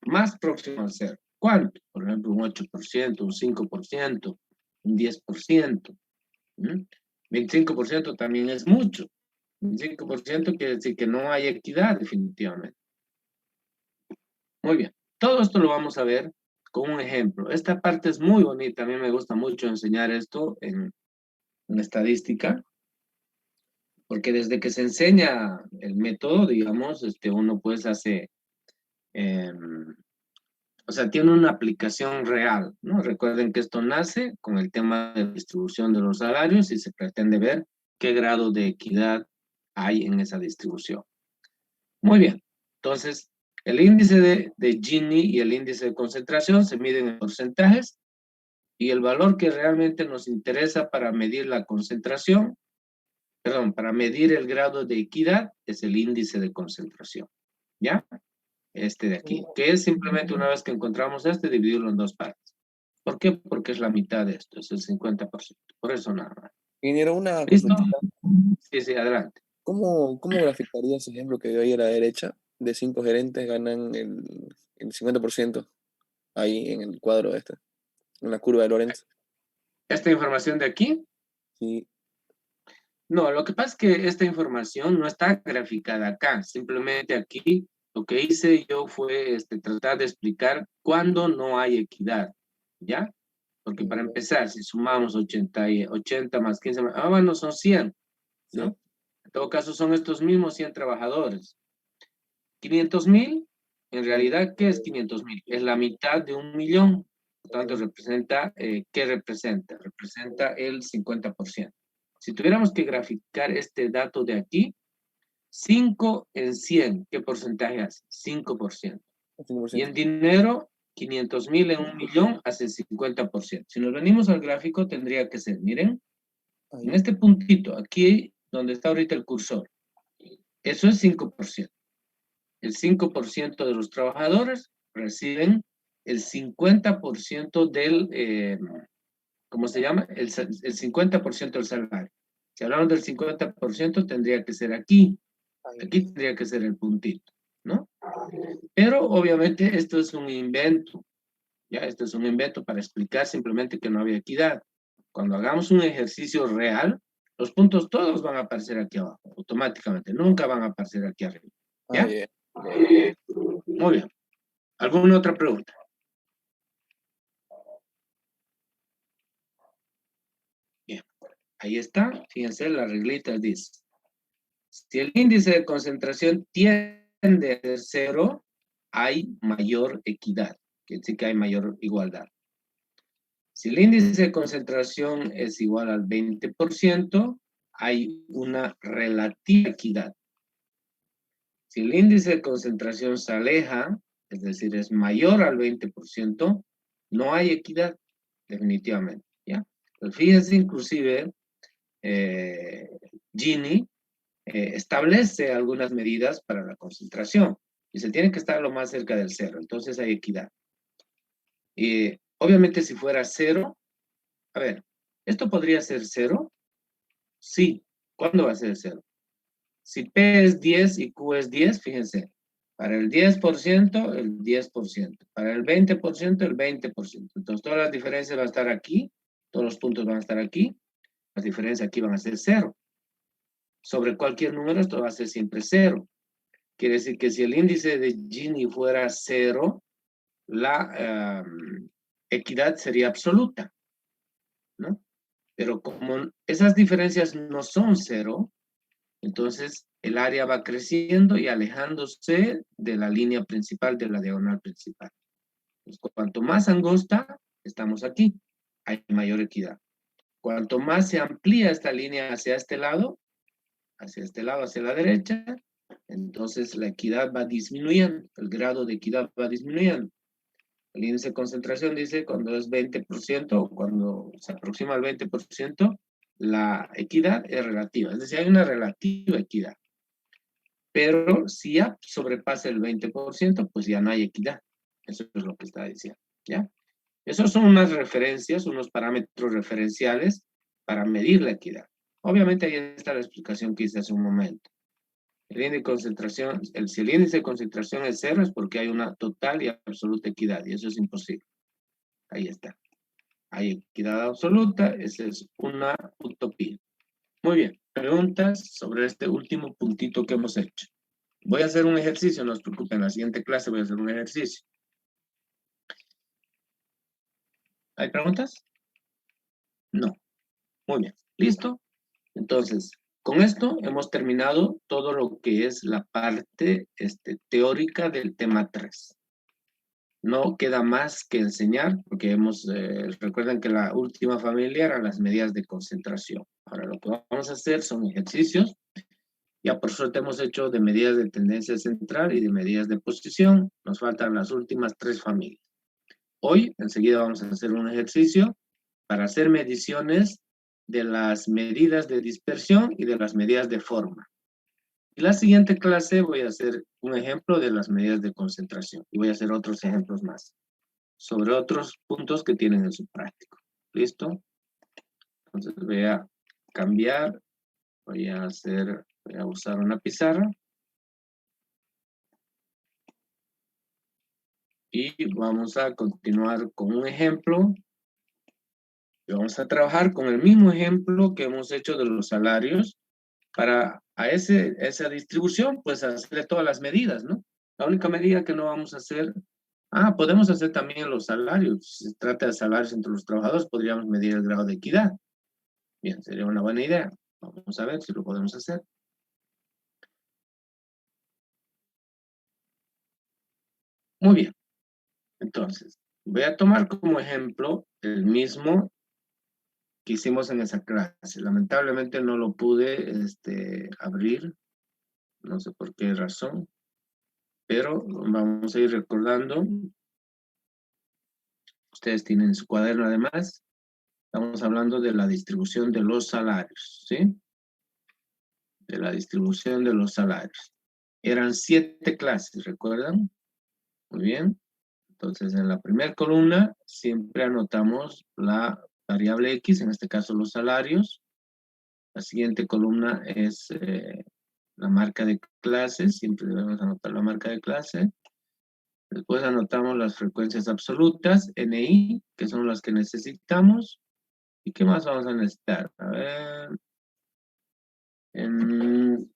más próximo al cero. ¿Cuánto? Por ejemplo, un 8%, un 5%, un 10%. 25% también es mucho. 25% quiere decir que no hay equidad definitivamente. Muy bien. Todo esto lo vamos a ver con un ejemplo. Esta parte es muy bonita. A mí me gusta mucho enseñar esto en estadística, porque desde que se enseña el método, digamos, uno pues hace, o sea, tiene una aplicación real, ¿no? Recuerden que esto nace con el tema de distribución de los salarios y se pretende ver qué grado de equidad hay en esa distribución. Muy bien. Entonces, el índice de Gini y el índice de concentración se miden en porcentajes y el valor que realmente nos interesa para medir la concentración, perdón, para medir el grado de equidad es el índice de concentración. ¿Ya? Este de aquí, que es simplemente una vez que encontramos dividirlo en dos partes. ¿Por qué? Porque es la mitad de esto, es el 50%. Por eso nada más. Ingeniero, una ¿Listo? consulta. Sí, adelante. ¿Cómo graficaría ese ejemplo que dio ahí a la derecha? De 5 gerentes ganan el 50% ahí en el cuadro en la curva de Lorenz. ¿Esta información de aquí? Sí. No, lo que pasa es que esta información no está graficada acá. Simplemente aquí lo que hice yo fue tratar de explicar cuándo no hay equidad. ¿Ya? Porque para empezar, si sumamos 80 más 15, bueno, son 100, ¿no? Sí. En todo caso, son estos mismos 100 trabajadores. 500,000, en realidad, ¿qué es 500,000? Es la mitad de 1,000,000. Por tanto, representa, ¿qué representa? Representa el 50%. Si tuviéramos que graficar este dato de aquí, 5 en 100, ¿qué porcentaje hace? 5%. Y en dinero, 500,000 en 1,000,000 hace 50%. Si nos venimos al gráfico, tendría que ser, miren, Ahí. en este puntito, aquí donde está ahorita el cursor, eso es 5%. El 5% de los trabajadores reciben el 50% del, ¿cómo se llama? El 50% del salario. Si hablamos del 50%, tendría que ser aquí. Aquí tendría que ser el puntito, ¿no? Pero obviamente esto es un invento. Ya, esto es un invento para explicar simplemente que no había equidad. Cuando hagamos un ejercicio real, los puntos todos van a aparecer aquí abajo, automáticamente. Nunca van a aparecer aquí arriba. ¿Ya? Yeah. Muy bien. ¿Alguna otra pregunta? Bien. Ahí está. Fíjense, la reglita dice, si el índice de concentración tiende a ser 0, hay mayor equidad. Quiere decir que hay mayor igualdad. Si el índice de concentración es igual al 20%, hay una relativa equidad. Si el índice de concentración se aleja, es decir, es mayor al 20%, no hay equidad, definitivamente. ¿Ya? Pues fíjense, inclusive, Gini establece algunas medidas para la concentración y se tiene que estar lo más cerca del cero, entonces hay equidad. Y obviamente si fuera 0, a ver, ¿esto podría ser 0? Sí. ¿Cuándo va a ser 0? Si P es 10 y Q es 10, fíjense, para el 10%, el 10%, para el 20%, el 20%. Entonces todas las diferencias van a estar aquí, todos los puntos van a estar aquí, las diferencias aquí van a ser 0. Sobre cualquier número esto va a ser siempre 0. Quiere decir que si el índice de Gini fuera 0, la equidad sería absoluta, ¿no? Pero como esas diferencias no son 0, entonces el área va creciendo y alejándose de la línea principal, de la diagonal principal. Entonces, cuanto más angosta, estamos aquí, hay mayor equidad. Cuanto más se amplía esta línea hacia este lado, hacia la derecha, entonces la equidad va disminuyendo, el grado de equidad va disminuyendo. El índice de concentración dice cuando es 20% o cuando se aproxima al 20%, la equidad es relativa, es decir, hay una relativa equidad. Pero si ya sobrepasa el 20%, pues ya no hay equidad. Eso es lo que está diciendo, ¿ya? Esos son unas referencias, unos parámetros referenciales para medir la equidad. Obviamente ahí está la explicación que hice hace un momento. El índice de concentración, si el índice de concentración es 0 es porque hay una total y absoluta equidad, y eso es imposible. Ahí está. Hay equidad absoluta, esa es una utopía. Muy bien, preguntas sobre este último puntito que hemos hecho. Voy a hacer un ejercicio, no se preocupen, en la siguiente clase voy a hacer un ejercicio. ¿Hay preguntas? No. Muy bien, ¿listo? Entonces, con esto hemos terminado todo lo que es la parte teórica del tema 3. No queda más que enseñar, porque recuerden que la última familia eran las medidas de concentración. Ahora lo que vamos a hacer son ejercicios. Ya por suerte hemos hecho de medidas de tendencia central y de medidas de posición. Nos faltan las últimas 3 familias. Hoy, enseguida vamos a hacer un ejercicio para hacer mediciones de las medidas de dispersión y de las medidas de forma. En la siguiente clase voy a hacer un ejemplo de las medidas de concentración y voy a hacer otros ejemplos más sobre otros puntos que tienen en su práctico. ¿Listo? Entonces voy a cambiar, voy a usar una pizarra y vamos a continuar con un ejemplo. Y vamos a trabajar con el mismo ejemplo que hemos hecho de los salarios para esa distribución, pues hacerle todas las medidas, ¿no? La única medida que no vamos a hacer, podemos hacer también los salarios. Si se trata de salarios entre los trabajadores, podríamos medir el grado de equidad. Bien, sería una buena idea. Vamos a ver si lo podemos hacer. Muy bien. Entonces, voy a tomar como ejemplo el mismo que hicimos en esa clase. Lamentablemente no lo pude abrir, no sé por qué razón, pero vamos a ir recordando. Ustedes tienen su cuaderno además. Estamos hablando de la distribución de los salarios, ¿sí? De la distribución de los salarios. Eran 7 clases, ¿recuerdan? Muy bien. Entonces, en la primera columna siempre anotamos la variable X, en este caso los salarios. La siguiente columna es la marca de clase, siempre debemos anotar la marca de clase. Después anotamos las frecuencias absolutas, NI, que son las que necesitamos. ¿Y qué más vamos a necesitar? A ver.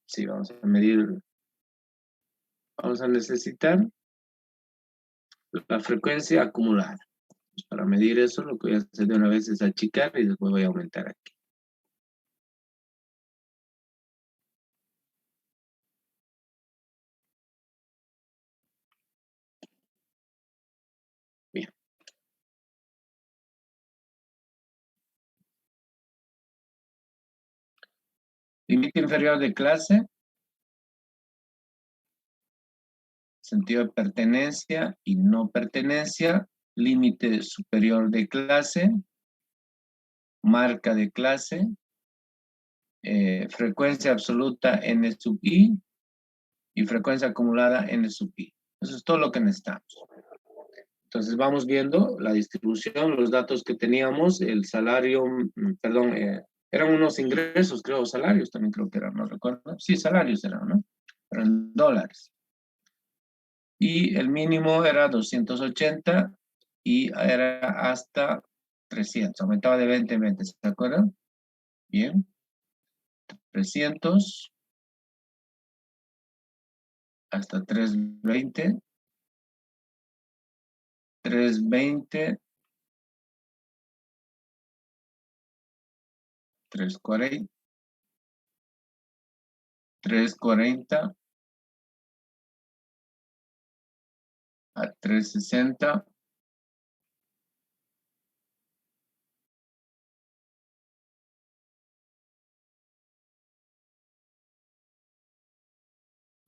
Sí, vamos a medir. Vamos a necesitar la frecuencia acumulada. Pues para medir eso, lo que voy a hacer de una vez es achicar y después voy a aumentar aquí. Bien. Límite inferior de clase. Sentido de pertenencia y no pertenencia. Límite superior de clase. Marca de clase. Frecuencia absoluta N sub I. Y frecuencia acumulada N sub I. Eso es todo lo que necesitamos. Entonces vamos viendo la distribución, los datos que teníamos, el salario, perdón, eran unos ingresos, creo, salarios también creo que eran, no recuerdo. Sí, salarios eran, ¿no? Pero en dólares. Y el mínimo era 280 y era hasta 300, aumentaba de 20 en 20, ¿se acuerdan? Bien. 300 hasta 320. 320. 340. 340. A 360.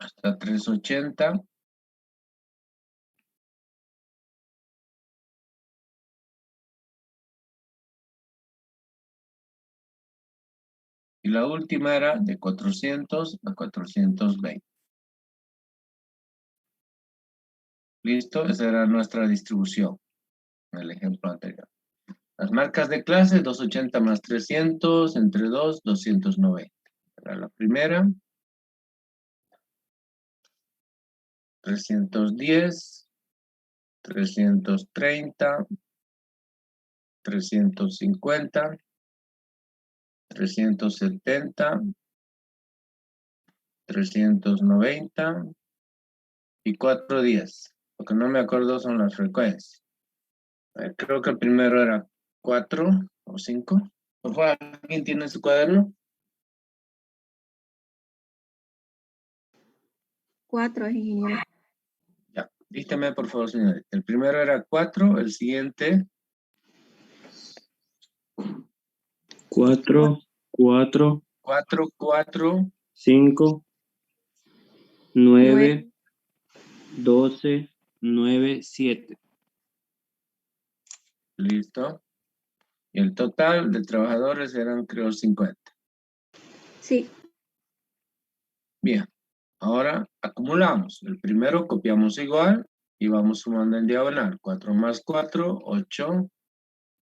Hasta 380. Y la última era de 400 a 420. ¿Listo? Esa era nuestra distribución en el ejemplo anterior. Las marcas de clase, 280 más 300, entre 2, 290. Era la primera. 310, 330, 350, 370, 390 y 410. Lo que no me acuerdo son las frecuencias. Creo que el primero era 4 o 5. Por favor, ¿alguien tiene su cuaderno? 4, ingeniero. Ya, dígame por favor, señorita. El primero era 4, el siguiente. 4, 4, 4, 4, 5, 9, 12, 9, 7. listo. Y el total de trabajadores eran, creo, 50. Sí. Bien, ahora acumulamos. El primero copiamos igual y vamos sumando en diagonal. 4 más 4, 8.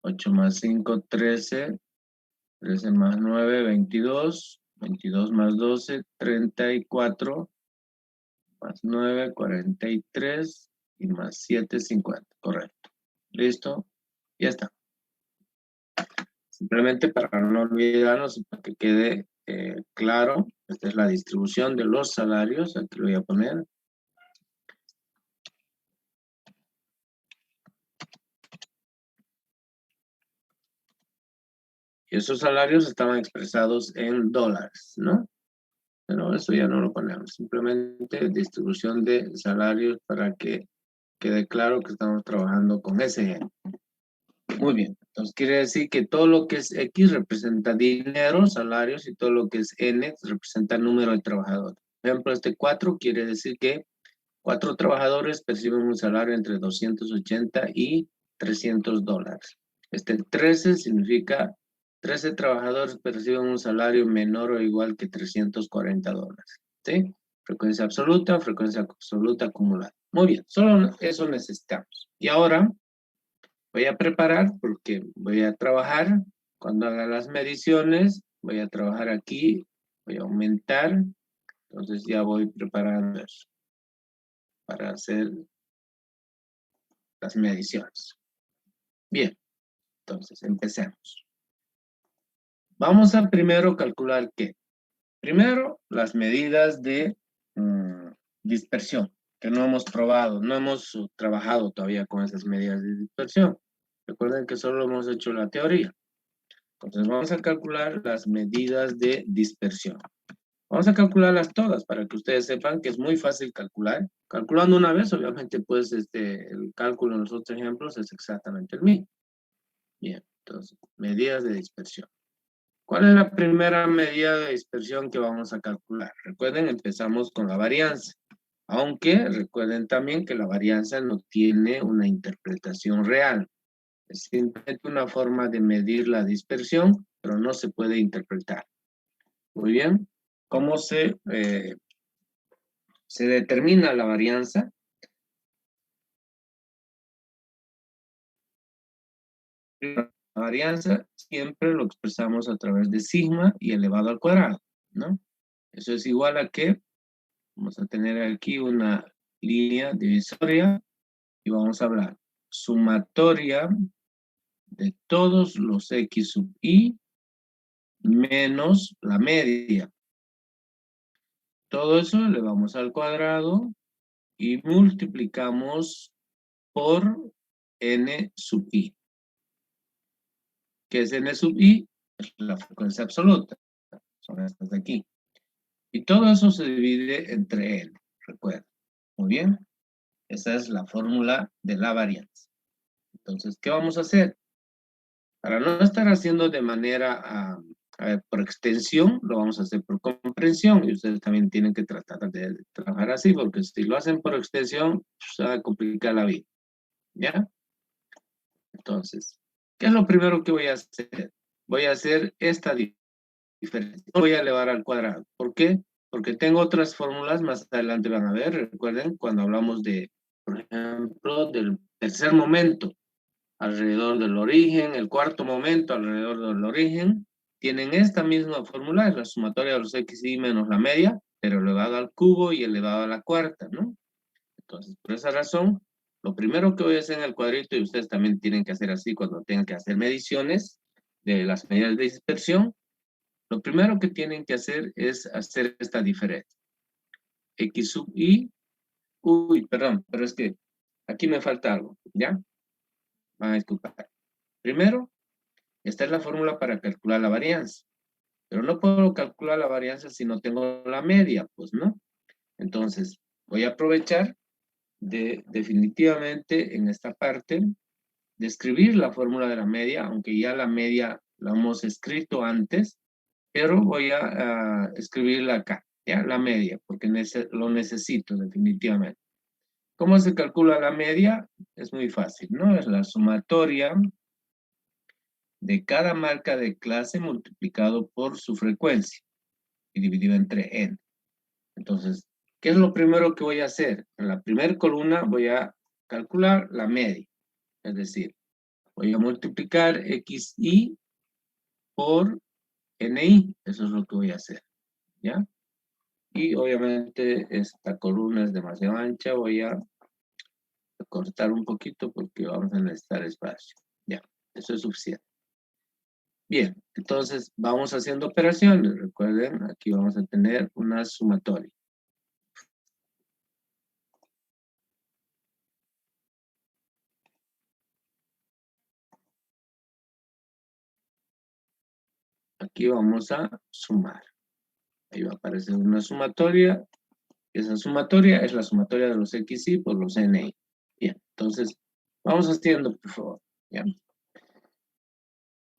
8 más 5, 13. 13 más 9, 22. 22 más 12, 34. Más 9, 43. Y más 7, 50. Correcto. ¿Listo? Ya está. Simplemente para no olvidarnos y para que quede claro, esta es la distribución de los salarios. Aquí lo voy a poner. Y esos salarios estaban expresados en dólares, ¿no? Pero eso ya no lo ponemos. Simplemente distribución de salarios para que quede claro que estamos trabajando con ese ejemplo. Muy bien. Entonces quiere decir que todo lo que es X representa dinero, salarios, y todo lo que es N representa número de trabajadores. Por ejemplo, este 4 quiere decir que 4 trabajadores perciben un salario entre 280 y 300 dólares. Este 13 significa 13 trabajadores perciben un salario menor o igual que 340 dólares. ¿Sí? Frecuencia absoluta acumulada. Muy bien, solo eso necesitamos. Y ahora voy a preparar porque voy a trabajar. Cuando haga las mediciones, voy a trabajar aquí, voy a aumentar. Entonces ya voy preparando eso para hacer las mediciones. Bien, entonces empecemos. Vamos a primero calcular ¿qué? Primero, las medidas de dispersión, que no hemos probado, no hemos trabajado todavía con esas medidas de dispersión. Recuerden que solo hemos hecho la teoría. Entonces vamos a calcular las medidas de dispersión. Vamos a calcularlas todas para que ustedes sepan que es muy fácil calcular. Calculando una vez, obviamente, pues el cálculo en los otros ejemplos es exactamente el mismo. Bien, entonces, medidas de dispersión. ¿Cuál es la primera medida de dispersión que vamos a calcular? Recuerden, empezamos con la varianza. Aunque recuerden también que la varianza no tiene una interpretación real. Es simplemente una forma de medir la dispersión, pero no se puede interpretar. Muy bien. ¿Cómo se determina la varianza? La varianza siempre lo expresamos a través de sigma y elevado al cuadrado, ¿no? Eso es igual a que vamos a tener aquí una línea divisoria y vamos a hablar sumatoria de todos los x sub i menos la media. Todo eso elevamos al cuadrado y multiplicamos por n sub i. ¿Qué es n sub i? Es la frecuencia absoluta. Son estas de aquí. Y todo eso se divide entre n. Recuerda. Muy bien. Esa es la fórmula de la varianza. Entonces, ¿qué vamos a hacer? Para no estar haciendo de manera por extensión, lo vamos a hacer por comprensión. Y ustedes también tienen que tratar de trabajar así, porque si lo hacen por extensión, se va a complicar la vida. ¿Ya? Entonces, ¿qué es lo primero que voy a hacer? Voy a hacer esta diferencia. Voy a elevar al cuadrado. ¿Por qué? Porque tengo otras fórmulas, más adelante van a ver. Recuerden, cuando hablamos de, por ejemplo, del tercer momento alrededor del origen, el cuarto momento alrededor del origen, tienen esta misma fórmula, es la sumatoria de los x y menos la media, pero elevado al cubo y elevado a la cuarta, ¿no? Entonces, por esa razón, lo primero que voy a hacer en el cuadrito, y ustedes también tienen que hacer así cuando tengan que hacer mediciones de las medidas de dispersión, lo primero que tienen que hacer es hacer esta diferencia. X sub I, uy, perdón, pero es que aquí me falta algo, ¿ya? Van a disculpar. Primero, esta es la fórmula para calcular la varianza. Pero no puedo calcular la varianza si no tengo la media, pues, ¿no? Entonces, voy a aprovechar de definitivamente en esta parte de escribir la fórmula de la media, aunque ya la media la hemos escrito antes, pero voy a escribirla acá, ¿ya? La media, porque lo necesito definitivamente. ¿Cómo se calcula la media? Es muy fácil, ¿no? Es la sumatoria de cada marca de clase multiplicado por su frecuencia y dividido entre n. Entonces, ¿qué es lo primero que voy a hacer? En la primera columna voy a calcular la media. Es decir, voy a multiplicar xi por ni. Eso es lo que voy a hacer. ¿Ya? Y obviamente esta columna es demasiado ancha. Voy a cortar un poquito porque vamos a necesitar espacio. Ya, eso es suficiente. Bien, entonces vamos haciendo operaciones. Recuerden, aquí vamos a tener una sumatoria. Aquí vamos a sumar. Ahí va a aparecer una sumatoria. Esa sumatoria es la sumatoria de los xi por los ni. Bien, entonces vamos haciendo, por favor. ¿Ya?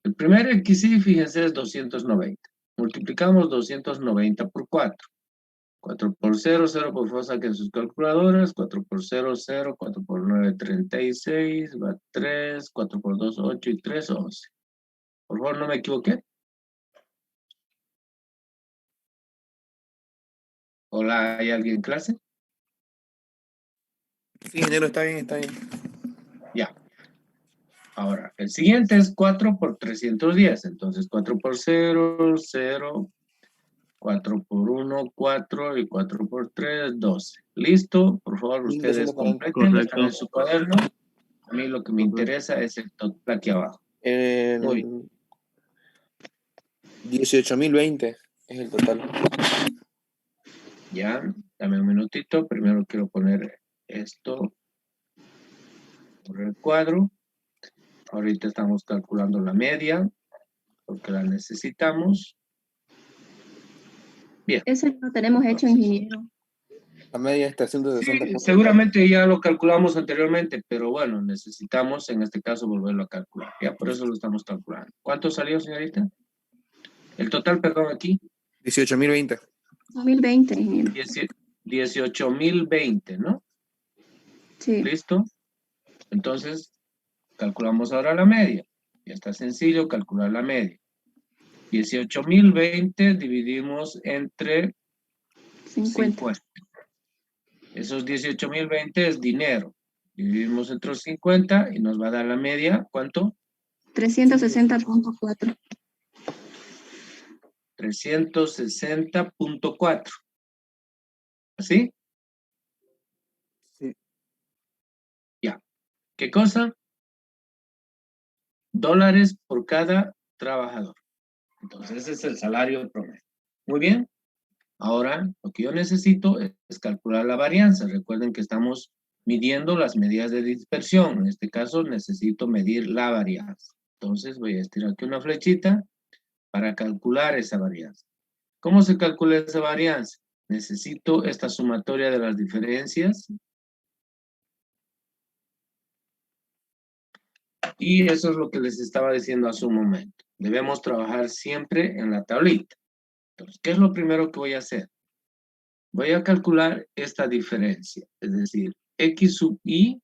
El primer xi, fíjense, es 290. Multiplicamos 290 por 4. 4 por 0, 0 por favor saquen sus calculadoras. 4 por 0, 0. 4 por 9, 36. Va 3. 4 por 2, 8. Y 3, 11. Por favor, no me equivoqué. Hola, ¿hay alguien en clase? Sí, ingeniero, está bien, está bien. Ya. Ahora, el siguiente es 4 por 310. Entonces, 4 por 0, 0. 4 por 1, 4. Y 4 por 3, 12. ¿Listo? Por favor, ustedes 1240. completen. Están en Correcto. su cuaderno. A mí lo que me interesa es el total aquí abajo. Muy bien. 18.020 es el total. Ya, dame un minutito. Primero quiero poner esto por el cuadro. Ahorita estamos calculando la media, porque la necesitamos. Bien. Ese lo tenemos hecho, ingeniero. La media es 360. Sí, seguramente ya lo calculamos anteriormente, pero bueno, necesitamos en este caso volverlo a calcular. Ya por eso lo estamos calculando. ¿Cuánto salió, señorita? El total, perdón, aquí. 18.020. 2020, ingeniero. 18.020, ¿no? Sí. ¿Listo? Entonces, calculamos ahora la media. Ya está sencillo calcular la media. 18.020 dividimos entre 50. Esos 18.020 es dinero. Dividimos entre 50 y nos va a dar la media. ¿Cuánto? 360.4. 360.4. ¿Así? Sí. Ya. ¿Qué cosa? Dólares por cada trabajador. Entonces, ese es el salario promedio. Muy bien. Ahora, lo que yo necesito es calcular la varianza. Recuerden que estamos midiendo las medidas de dispersión. En este caso, necesito medir la varianza. Entonces, voy a estirar aquí una flechita para calcular esa varianza. ¿Cómo se calcula esa varianza? Necesito esta sumatoria de las diferencias. Y eso es lo que les estaba diciendo hace un momento. Debemos trabajar siempre en la tablita. Entonces, ¿qué es lo primero que voy a hacer? Voy a calcular esta diferencia, es decir, x sub i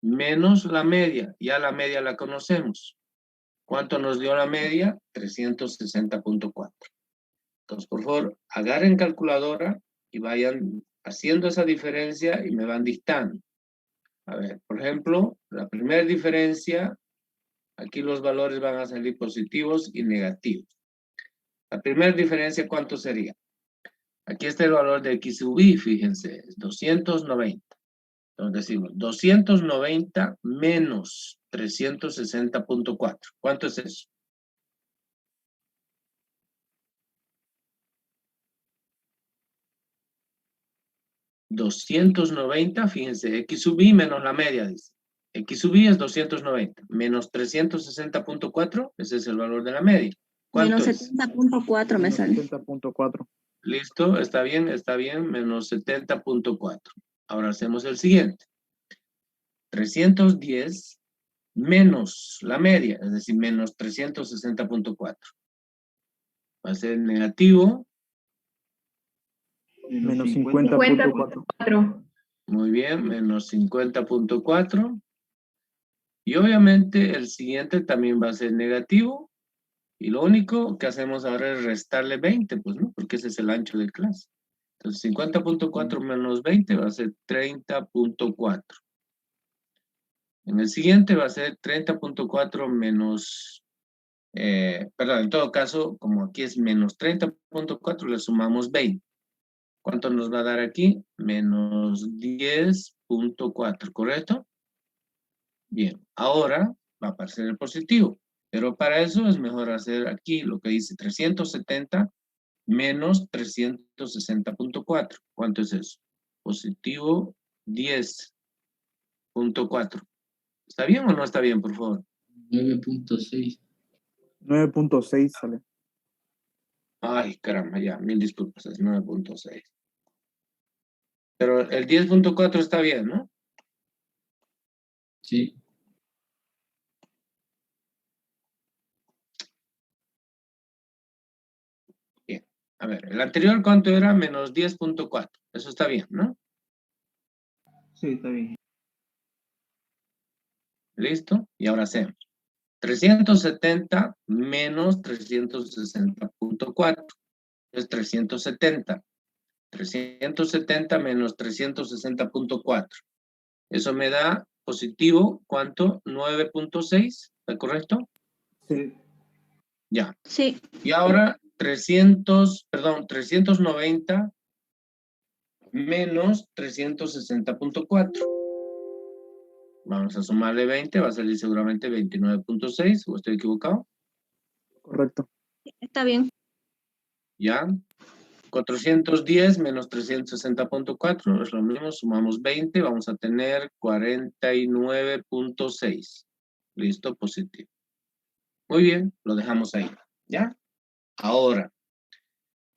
menos la media. Ya la media la conocemos. ¿Cuánto nos dio la media? 360.4. Entonces, por favor, agarren calculadora y vayan haciendo esa diferencia y me van dictando. A ver, por ejemplo, la primera diferencia, aquí los valores van a salir positivos y negativos. La primera diferencia, ¿cuánto sería? Aquí está el valor de x sub i, fíjense, es 290. Entonces decimos 290 menos 360.4. ¿Cuánto es eso? $290, fíjense, X sub I menos la media, dice. X sub I es 290, menos 360.4, ese es el valor de la media. ¿Cuánto Menos es? 70.4 me sale. 70.4. Listo, está bien, menos 70.4. Ahora hacemos el siguiente. 310 menos la media, es decir, menos 360.4. Va a ser negativo. Menos 50.4. Muy bien, menos 50.4. Y obviamente el siguiente también va a ser negativo. Y lo único que hacemos ahora es restarle 20, pues no, porque ese es el ancho de clase. Entonces 50.4 menos 20 va a ser 30.4. En el siguiente va a ser 30.4 menos, perdón, en todo caso, como aquí es menos 30.4, le sumamos 20. ¿Cuánto nos va a dar aquí? Menos 10.4, ¿correcto? Bien, ahora va a aparecer el positivo, pero para eso es mejor hacer aquí lo que dice 370 menos 360.4. ¿Cuánto es eso? Positivo 10.4. ¿Está bien o no está bien, por favor? 9.6. 9.6 sale. Ay, caramba, ya, mil disculpas, es 9.6. Pero el 10.4 está bien, ¿no? Sí. Bien. A ver, el anterior, ¿cuánto era? Menos 10.4. Eso está bien, ¿no? Sí, está bien. ¿Listo? Y ahora hacemos 370 menos 360.4. Es 370. 370 menos 360.4. Eso me da positivo, ¿cuánto? 9.6, ¿está correcto? Sí. Ya. Sí. Y ahora 390 menos 360.4. Vamos a sumarle 20, va a salir seguramente 29.6, ¿o estoy equivocado? Correcto. Está bien. Ya. 410 menos 360.4 es lo mismo, sumamos 20, vamos a tener 49.6. Listo, positivo. Muy bien, lo dejamos ahí, ¿ya? Ahora,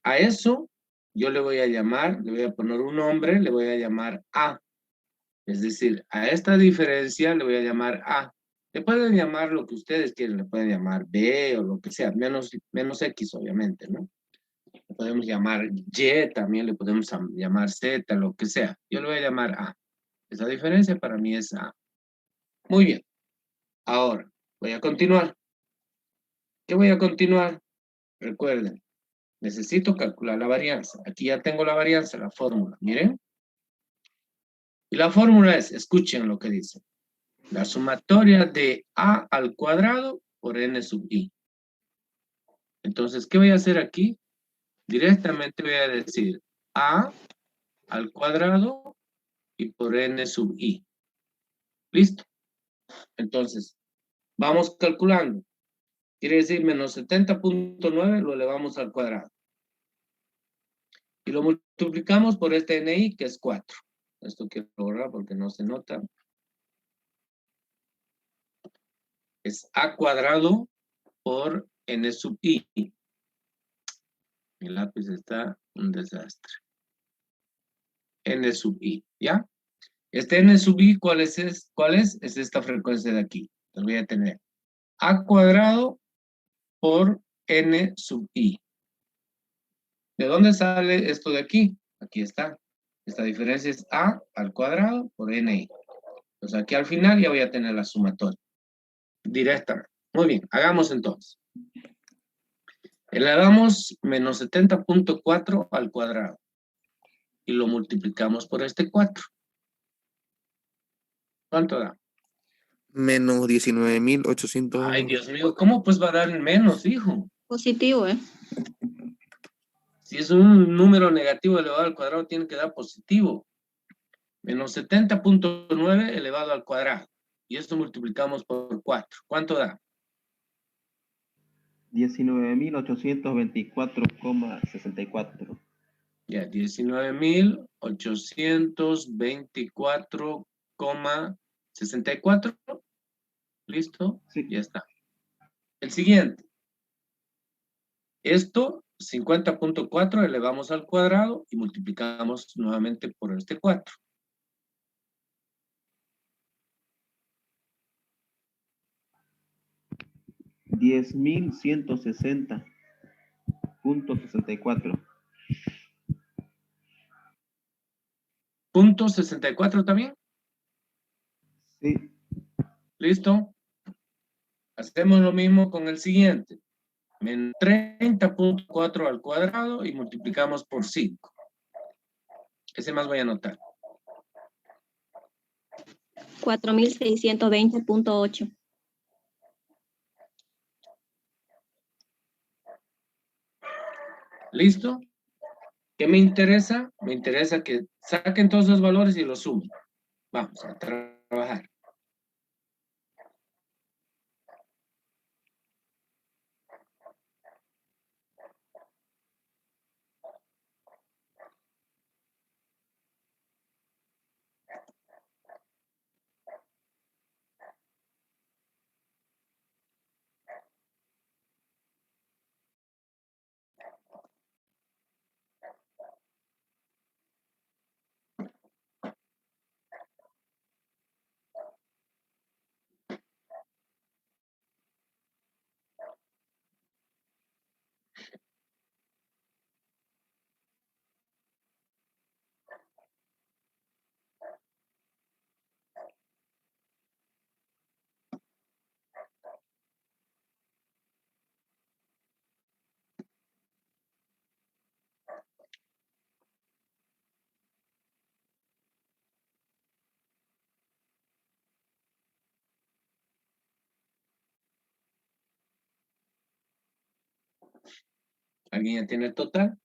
a eso yo le voy a llamar, le voy a poner un nombre, le voy a llamar A. Es decir, a esta diferencia le voy a llamar A. Le pueden llamar lo que ustedes quieren, le pueden llamar B o lo que sea, menos X obviamente, ¿no? Le podemos llamar Y, también le podemos llamar Z, lo que sea. Yo le voy a llamar A. Esa diferencia para mí es A. Muy bien. Ahora, voy a continuar. ¿Qué voy a continuar? Recuerden, necesito calcular la varianza. Aquí ya tengo la varianza, la fórmula. Miren. Y la fórmula es, escuchen lo que dice. La sumatoria de A al cuadrado por N sub I. Entonces, ¿qué voy a hacer aquí? Directamente voy a decir A al cuadrado y por N sub I. ¿Listo? Entonces, vamos calculando. Quiere decir menos 70.9 lo elevamos al cuadrado. Y lo multiplicamos por este NI, que es 4. Esto quiero borrar porque no se nota. Es A cuadrado por N sub I. Mi lápiz está un desastre. N sub I, ¿ya? Este N sub I, ¿cuál es? Es esta frecuencia de aquí. Entonces voy a tener A cuadrado por N sub I. ¿De dónde sale esto de aquí? Aquí está. Esta diferencia es A al cuadrado por NI. Entonces aquí al final ya voy a tener la sumatoria. Directamente. Muy bien, hagamos entonces. Elevamos menos 70.4 al cuadrado. Y lo multiplicamos por este 4. ¿Cuánto da? Menos 19.800. Ay, Dios mío, ¿cómo pues va a dar menos, hijo? Positivo, ¿eh? Si es un número negativo elevado al cuadrado, tiene que dar positivo. Menos 70.9 elevado al cuadrado. Y esto multiplicamos por 4. ¿Cuánto da? 19.824,64. Ya, 19.824,64. ¿Listo? Sí. Ya está. El siguiente. Esto, 50.4, elevamos al cuadrado y multiplicamos nuevamente por este 4. $10.160.64. Punto 64 también. Sí. ¿Listo? Hacemos lo mismo con el siguiente. Menos 30.4 al cuadrado y multiplicamos por 5. Ese más voy a anotar. 4.620.8. ¿Listo? ¿Qué me interesa? Me interesa que saquen todos los valores y los sumen. Vamos a trabajar. ¿Alguien ya tiene el total?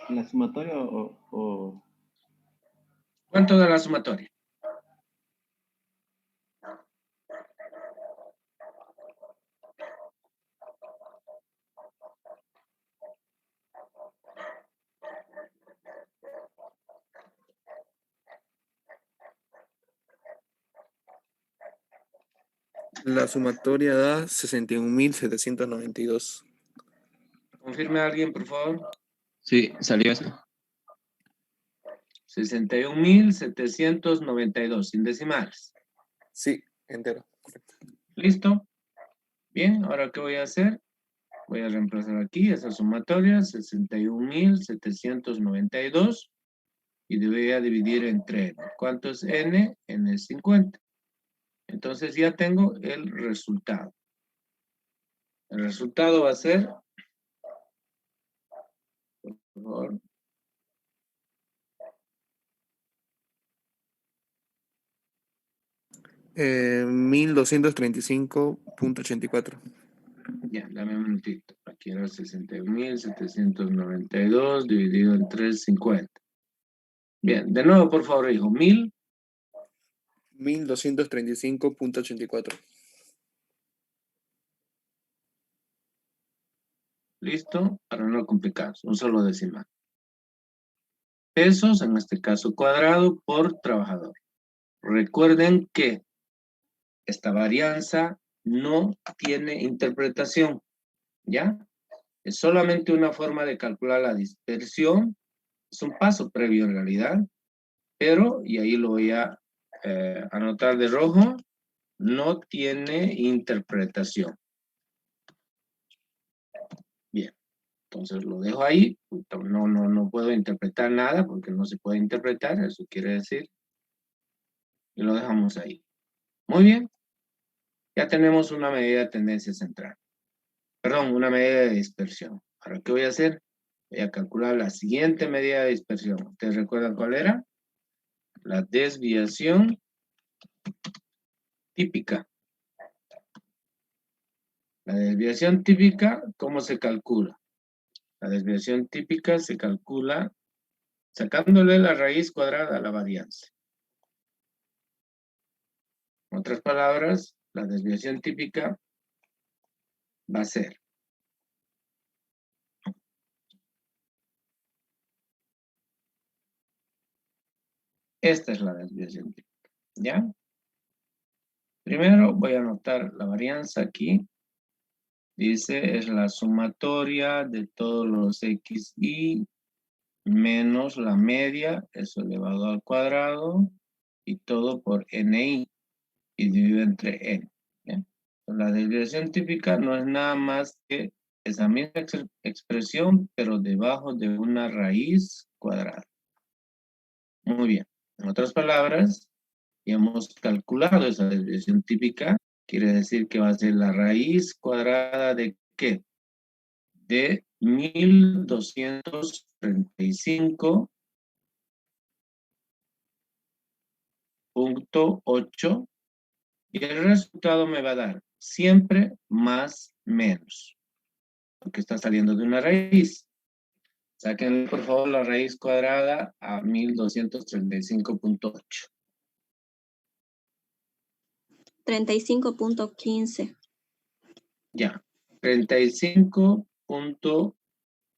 ¿La sumatoria o ¿Cuánto da la sumatoria? La sumatoria da 61.792. Confirme a alguien, por favor. Sí, salió eso. 61.792, sin decimales. Sí, entero. Correcto. ¿Listo? Bien, ahora ¿qué voy a hacer? Voy a reemplazar aquí esa sumatoria, 61.792, y voy a dividir entre n. ¿Cuánto es n? N es 50. Entonces ya tengo el resultado. El resultado va a ser, por favor, Eh, 1.235.84. ya, dame un minutito. Aquí era 61.792 dividido entre 50. Bien, de nuevo, por favor, hijo. 1.235.84. Listo, para no complicarnos, un solo decimal. Pesos, en este caso cuadrado, por trabajador. Recuerden que esta varianza no tiene interpretación, ¿ya? Es solamente una forma de calcular la dispersión. Es un paso previo en realidad, pero, y ahí lo voy a anotar de rojo, no tiene interpretación. Bien, entonces lo dejo ahí. No puedo interpretar nada porque no se puede interpretar, eso quiere decir. Y lo dejamos ahí. Muy bien. Ya tenemos una medida de tendencia central. Perdón, una medida de dispersión. Ahora, ¿qué voy a hacer? Voy a calcular la siguiente medida de dispersión. ¿Ustedes recuerdan cuál era? La desviación típica. La desviación típica, ¿cómo se calcula? La desviación típica se calcula sacándole la raíz cuadrada a la varianza. En otras palabras, la desviación típica va a ser esta es la desviación típica, ¿ya? Primero voy a anotar la varianza aquí. Dice, es la sumatoria de todos los xy menos la media, eso elevado al cuadrado, y todo por ni, y dividido entre n. ¿Bien? La desviación típica no es nada más que esa misma expresión, pero debajo de una raíz cuadrada. Muy bien. En otras palabras, ya hemos calculado esa desviación típica. Quiere decir que va a ser la raíz cuadrada de ¿qué? De 1235.8 y el resultado me va a dar siempre más menos, porque está saliendo de una raíz. Saquen por favor la raíz cuadrada a 1235.8. 35.15. Ya, 35.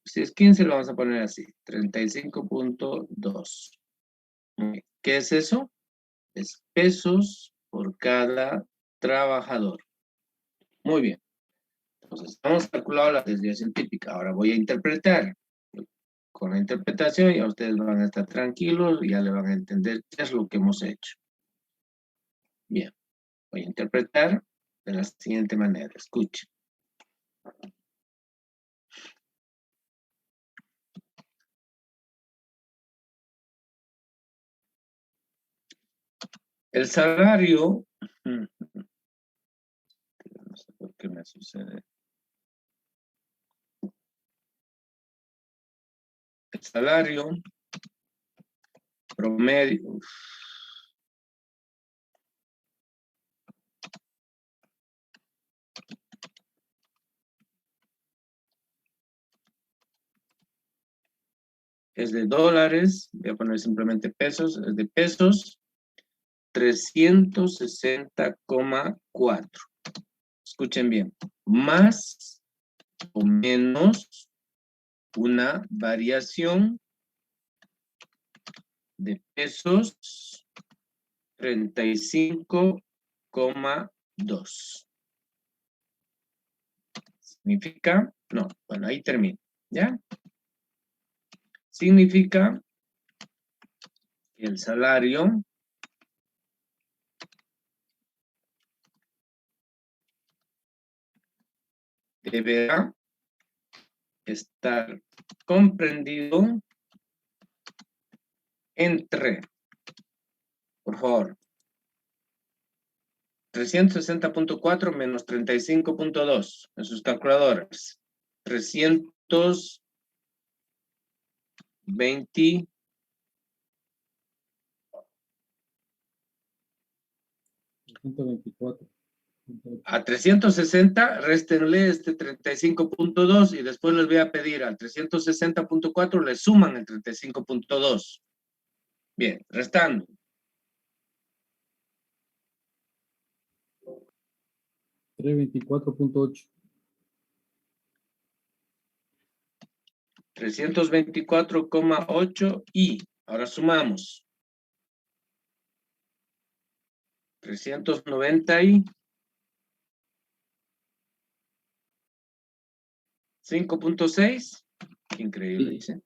Si es 15 lo vamos a poner así, 35.2. ¿Qué es eso? Es pesos por cada trabajador. Muy bien. Entonces, hemos calculado la desviación típica. Ahora voy a interpretar. Con la interpretación ya ustedes van a estar tranquilos y ya le van a entender qué es lo que hemos hecho. Bien. Voy a interpretar de la siguiente manera. Escuchen. El salario, no sé por qué me sucede. El salario promedio, es de dólares, voy a poner simplemente pesos, es de pesos, 360,4. Escuchen bien, más o menos una variación de pesos 35,2. ¿Significa? No, bueno, ahí termino, ¿ya? Significa que el salario deberá estar comprendido entre, por favor, 360.4 menos 35.2 en sus calculadoras. 320. A 360, réstenle este 35.2 y después les voy a pedir al 360.4 le suman el 35.2. Bien, restando. 324.8. 324,8 y ahora sumamos. 390 y 5.6. Increíble, dice.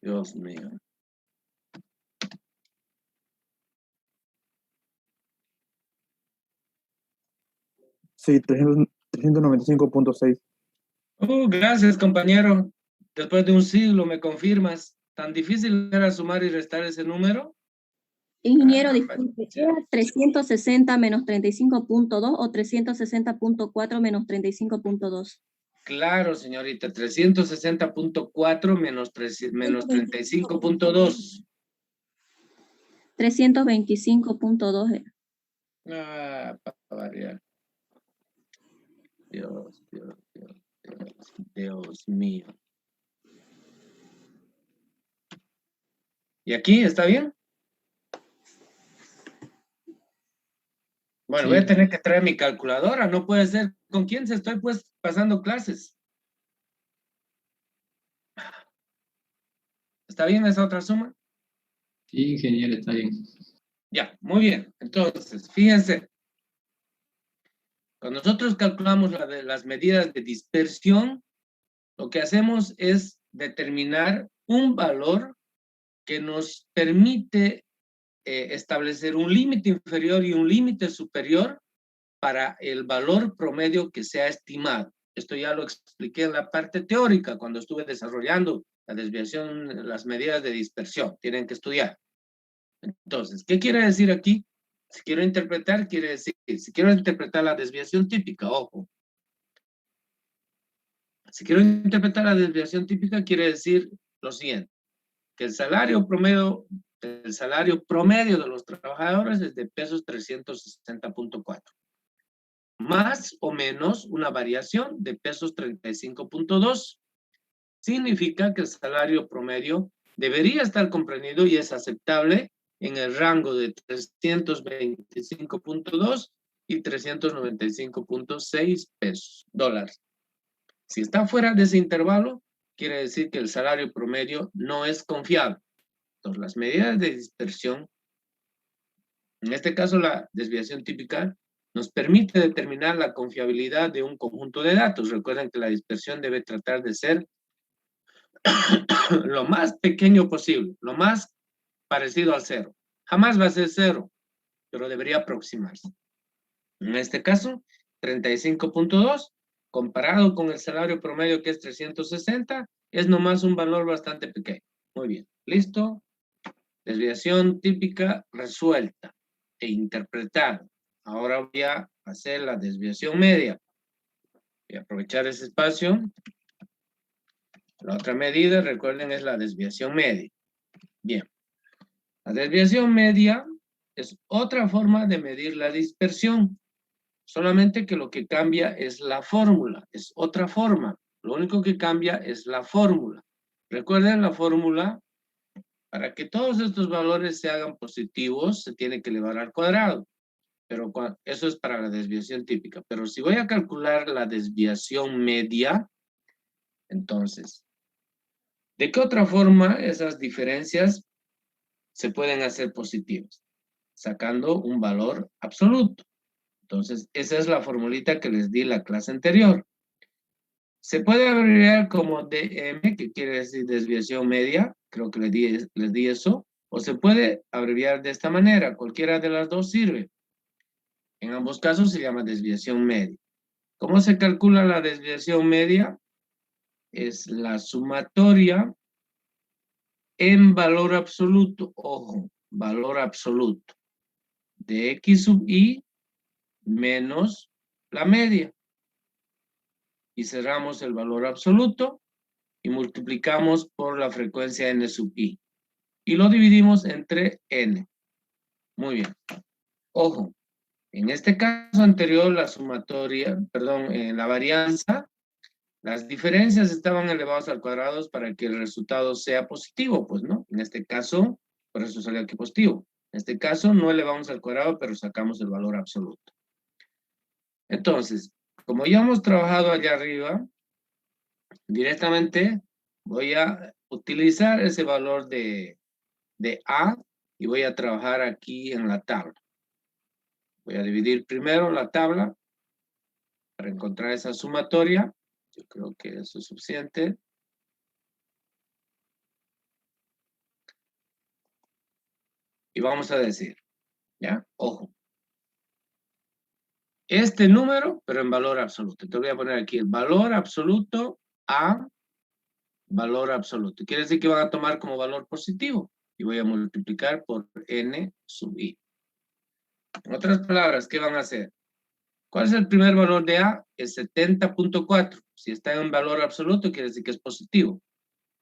Dios mío. Sí, 395.6. Gracias, compañero. Después de un siglo me confirmas. ¿Tan difícil era sumar y restar ese número? Ingeniero, disculpe, ¿era 360 menos 35.2 o 360.4 menos 35.2? Claro, señorita. 360.4 menos 35.2. 325.2 era. Para variar. Dios mío. ¿Y aquí está bien? Bueno, Sí. voy a tener que traer mi calculadora. No puede ser. ¿Con quién se estoy pues pasando clases? ¿Está bien esa otra suma? Sí, ingeniero, está bien. Ya, muy bien. Entonces, fíjense. Cuando nosotros calculamos las medidas de dispersión, lo que hacemos es determinar un valor que nos permite establecer un límite inferior y un límite superior para el valor promedio que se ha estimado. Esto ya lo expliqué en la parte teórica cuando estuve desarrollando la desviación, las medidas de dispersión. Tienen que estudiar. Entonces, ¿qué quiere decir aquí? Si quiero interpretar, quiere decir, si quiero interpretar la desviación típica, ojo. Si quiero interpretar la desviación típica, quiere decir lo siguiente, que el salario promedio de los trabajadores es de pesos 360.4, más o menos una variación de pesos 35.2. Significa que el salario promedio debería estar comprendido y es aceptable en el rango de 325.2 y 395.6 dólares. Si está fuera de ese intervalo, quiere decir que el salario promedio no es confiable. Entonces, las medidas de dispersión, en este caso la desviación típica, nos permite determinar la confiabilidad de un conjunto de datos. Recuerden que la dispersión debe tratar de ser lo más pequeño posible, lo más parecido al cero. Jamás va a ser cero, pero debería aproximarse. En este caso, 35.2, comparado con el salario promedio que es 360, es nomás un valor bastante pequeño. Muy bien, listo. Desviación típica resuelta e interpretada. Ahora voy a hacer la desviación media. Voy a aprovechar ese espacio. La otra medida, recuerden, es la desviación media. Bien. La desviación media es otra forma de medir la dispersión. Solamente que lo que cambia es la fórmula, es otra forma. Lo único que cambia es la fórmula. Recuerden la fórmula, para que todos estos valores se hagan positivos, se tiene que elevar al cuadrado. Pero eso es para la desviación típica. Pero si voy a calcular la desviación media, entonces, ¿de qué otra forma esas diferencias se pueden hacer positivas? Sacando un valor absoluto. Entonces, esa es la formulita que les di la clase anterior. Se puede abreviar como DM, que quiere decir desviación media, creo que les di eso, o se puede abreviar de esta manera, cualquiera de las dos sirve. En ambos casos se llama desviación media. ¿Cómo se calcula la desviación media? Es la sumatoria en valor absoluto, ojo, valor absoluto, de X sub I menos la media. Y cerramos el valor absoluto y multiplicamos por la frecuencia n sub i. Y lo dividimos entre n. Muy bien. Ojo, en este caso anterior, la sumatoria, perdón, en la varianza, las diferencias estaban elevadas al cuadrado para que el resultado sea positivo, pues, ¿no? En este caso, por eso salió aquí positivo. En este caso, no elevamos al cuadrado, pero sacamos el valor absoluto. Entonces, como ya hemos trabajado allá arriba, directamente voy a utilizar ese valor de A y voy a trabajar aquí en la tabla. Voy a dividir primero la tabla para encontrar esa sumatoria. Yo creo que eso es suficiente. Y vamos a decir, ¿ya? Ojo. Este número, pero en valor absoluto. Te voy a poner aquí el valor absoluto a valor absoluto. Quiere decir que van a tomar como valor positivo. Y voy a multiplicar por n sub i. En otras palabras, ¿qué van a hacer? ¿Cuál es el primer valor de A? Es 70.4. Si está en valor absoluto, quiere decir que es positivo.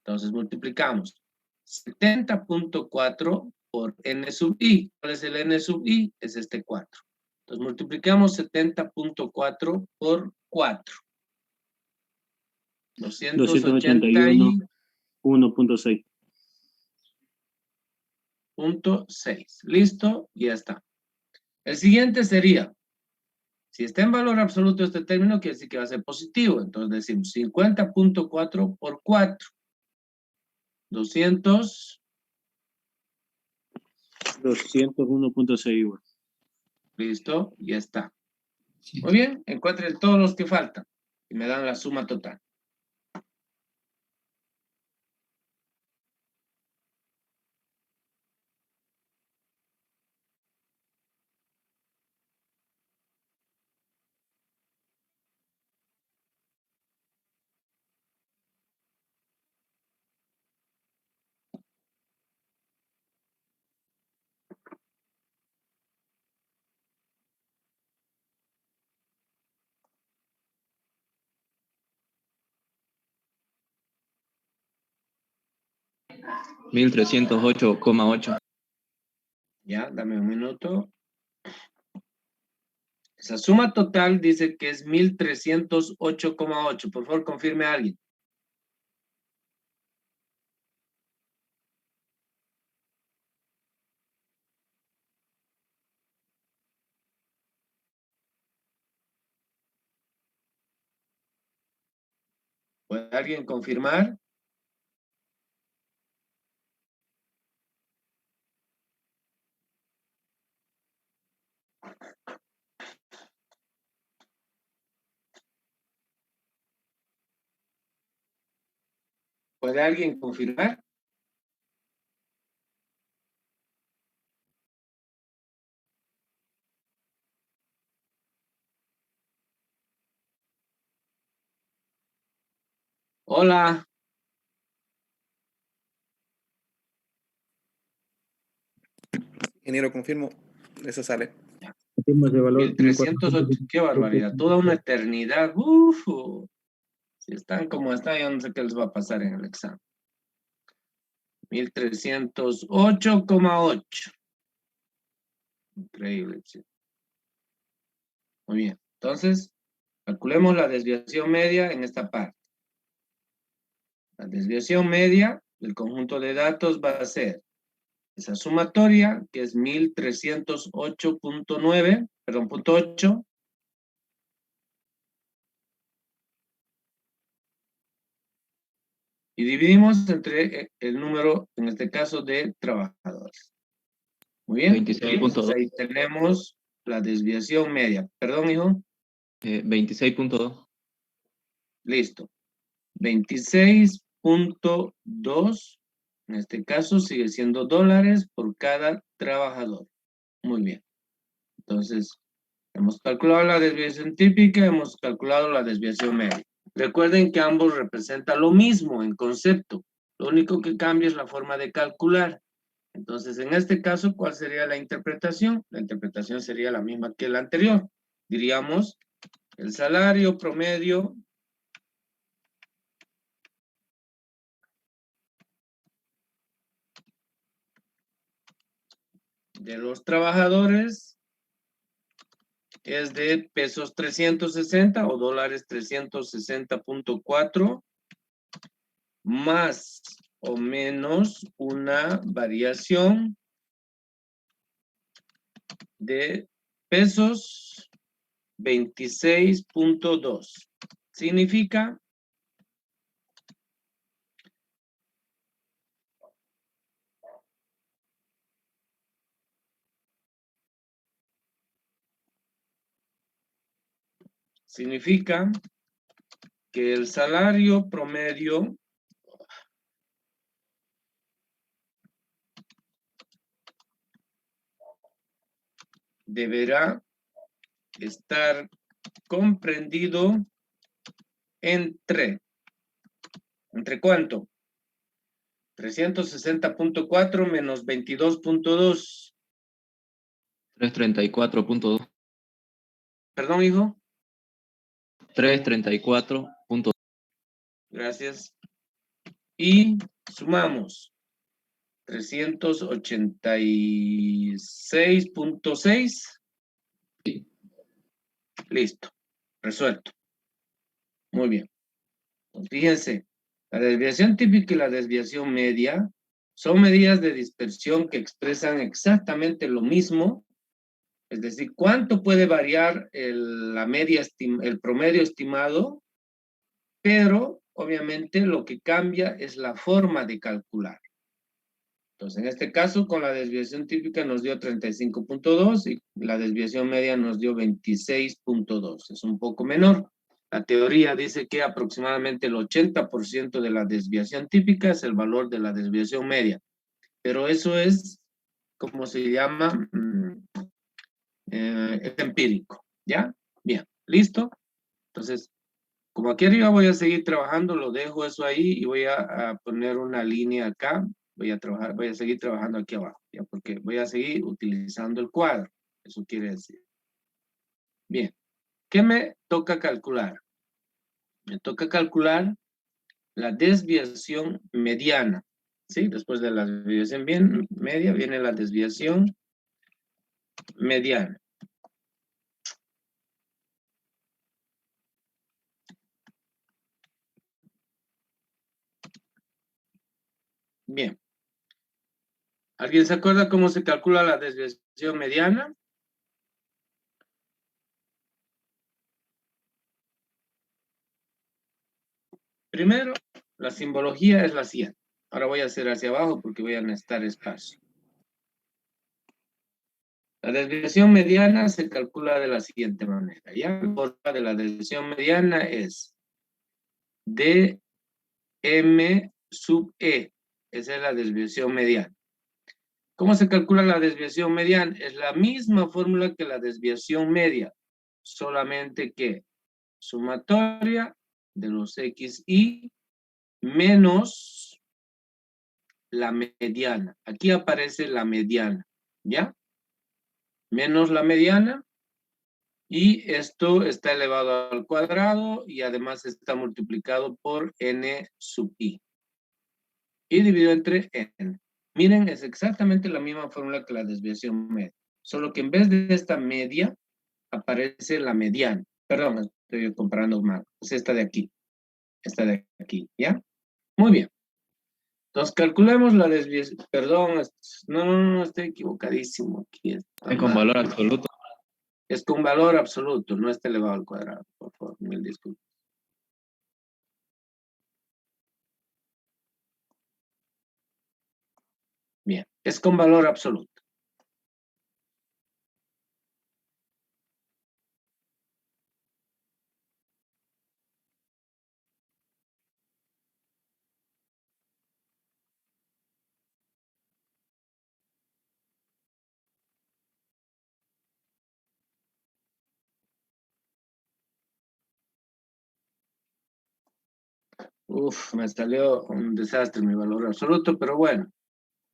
Entonces multiplicamos 70.4 por n sub i. ¿Cuál es el n sub i? Es este 4. Entonces multiplicamos 70.4 por 4. 281. 1.6. 0.6. Listo, ya está. El siguiente sería, si está en valor absoluto este término, quiere decir que va a ser positivo. Entonces decimos 50.4 por 4. 201.6 igual. Listo, ya está. Sí. Muy bien, encuentren todos los que faltan y me dan la suma total. $1,308,8. Ya, dame un minuto. Esa suma total dice que es 1,308,8. Por favor, confirme a alguien. ¿Puede alguien confirmar? ¿Puede alguien confirmar? Hola. Ingeniero, confirmo. Eso sale. Confirmo ese valor. 1,308. Qué barbaridad. Toda una eternidad. Uf. Si están como están, yo no sé qué les va a pasar en el examen. 1,308,8. Increíble. Sí. Muy bien. Entonces, calculemos la desviación media en esta parte. La desviación media del conjunto de datos va a ser esa sumatoria, que es 1,308.9, perdón, .8, y dividimos entre el número, en este caso, de trabajadores. Muy bien. 26.2. Ahí tenemos la desviación media. Perdón, hijo. 26.2. Listo. 26.2, en este caso sigue siendo dólares por cada trabajador. Muy bien. Entonces, hemos calculado la desviación típica, hemos calculado la desviación media. Recuerden que ambos representan lo mismo en concepto. Lo único que cambia es la forma de calcular. Entonces, en este caso, ¿cuál sería la interpretación? La interpretación sería la misma que la anterior. Diríamos, el salario promedio de los trabajadores es de pesos 360 o dólares 360.4 más o menos una variación de pesos 26.2. Significa que el salario promedio deberá estar comprendido ¿entre cuánto? 360.4 menos 22.2. 334.2. Perdón, hijo. 334.2. Gracias. Y sumamos 386.6 Listo. Resuelto. Muy bien. Pues fíjense, la desviación típica y la desviación media son medidas de dispersión que expresan exactamente lo mismo, es decir, cuánto puede variar el promedio estimado, pero obviamente lo que cambia es la forma de calcular. Entonces, en este caso, con la desviación típica nos dio 35.2 y la desviación media nos dio 26.2. Es un poco menor. La teoría dice que aproximadamente el 80% de la desviación típica es el valor de la desviación media. Pero eso es, como se llama, es empírico. ¿Ya? Bien. ¿Listo? Entonces, como aquí arriba voy a seguir trabajando, lo dejo eso ahí y voy a poner una línea acá. Voy a seguir trabajando aquí abajo, ¿ya? Porque voy a seguir utilizando el cuadro. Eso quiere decir. Bien. ¿Qué me toca calcular? Me toca calcular la desviación mediana. ¿Sí? Después de la desviación media viene la desviación mediana. Bien. ¿Alguien se acuerda cómo se calcula la desviación mediana? Primero, la simbología es la siguiente. Ahora voy a hacer hacia abajo porque voy a necesitar espacio. La desviación mediana se calcula de la siguiente manera. Ya la forma de la desviación mediana es dm sub e. Esa es la desviación mediana. ¿Cómo se calcula la desviación mediana? Es la misma fórmula que la desviación media, solamente que sumatoria de los xy menos la mediana. Aquí aparece la mediana, ¿ya? Menos la mediana, y esto está elevado al cuadrado y además está multiplicado por n sub i. Y dividido entre n. Miren, es exactamente la misma fórmula que la desviación media. Solo que en vez de esta media, aparece la mediana. Perdón, estoy comparando mal. Es esta de aquí. Esta de aquí, ¿ya? Muy bien. Entonces, calculemos la desviación. Perdón, no, estoy equivocadísimo. Aquí está Es con mal. valor absoluto. Es con valor absoluto, no está elevado al cuadrado. Por favor, mil disculpas. Bien, es con valor absoluto. Uf, me salió un desastre mi valor absoluto, pero bueno,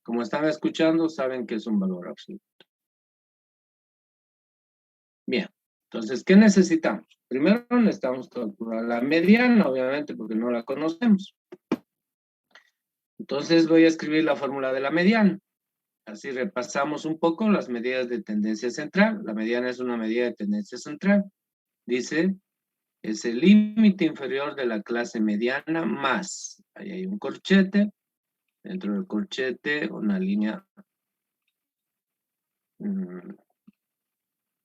como están escuchando, saben que es un valor absoluto. Bien, entonces, ¿qué necesitamos? Primero necesitamos calcular la mediana, obviamente, porque no la conocemos. Entonces voy a escribir la fórmula de la mediana. Así repasamos un poco las medidas de tendencia central. La mediana es una medida de tendencia central. Dice, es el límite inferior de la clase mediana más. Ahí hay un corchete. Dentro del corchete, una línea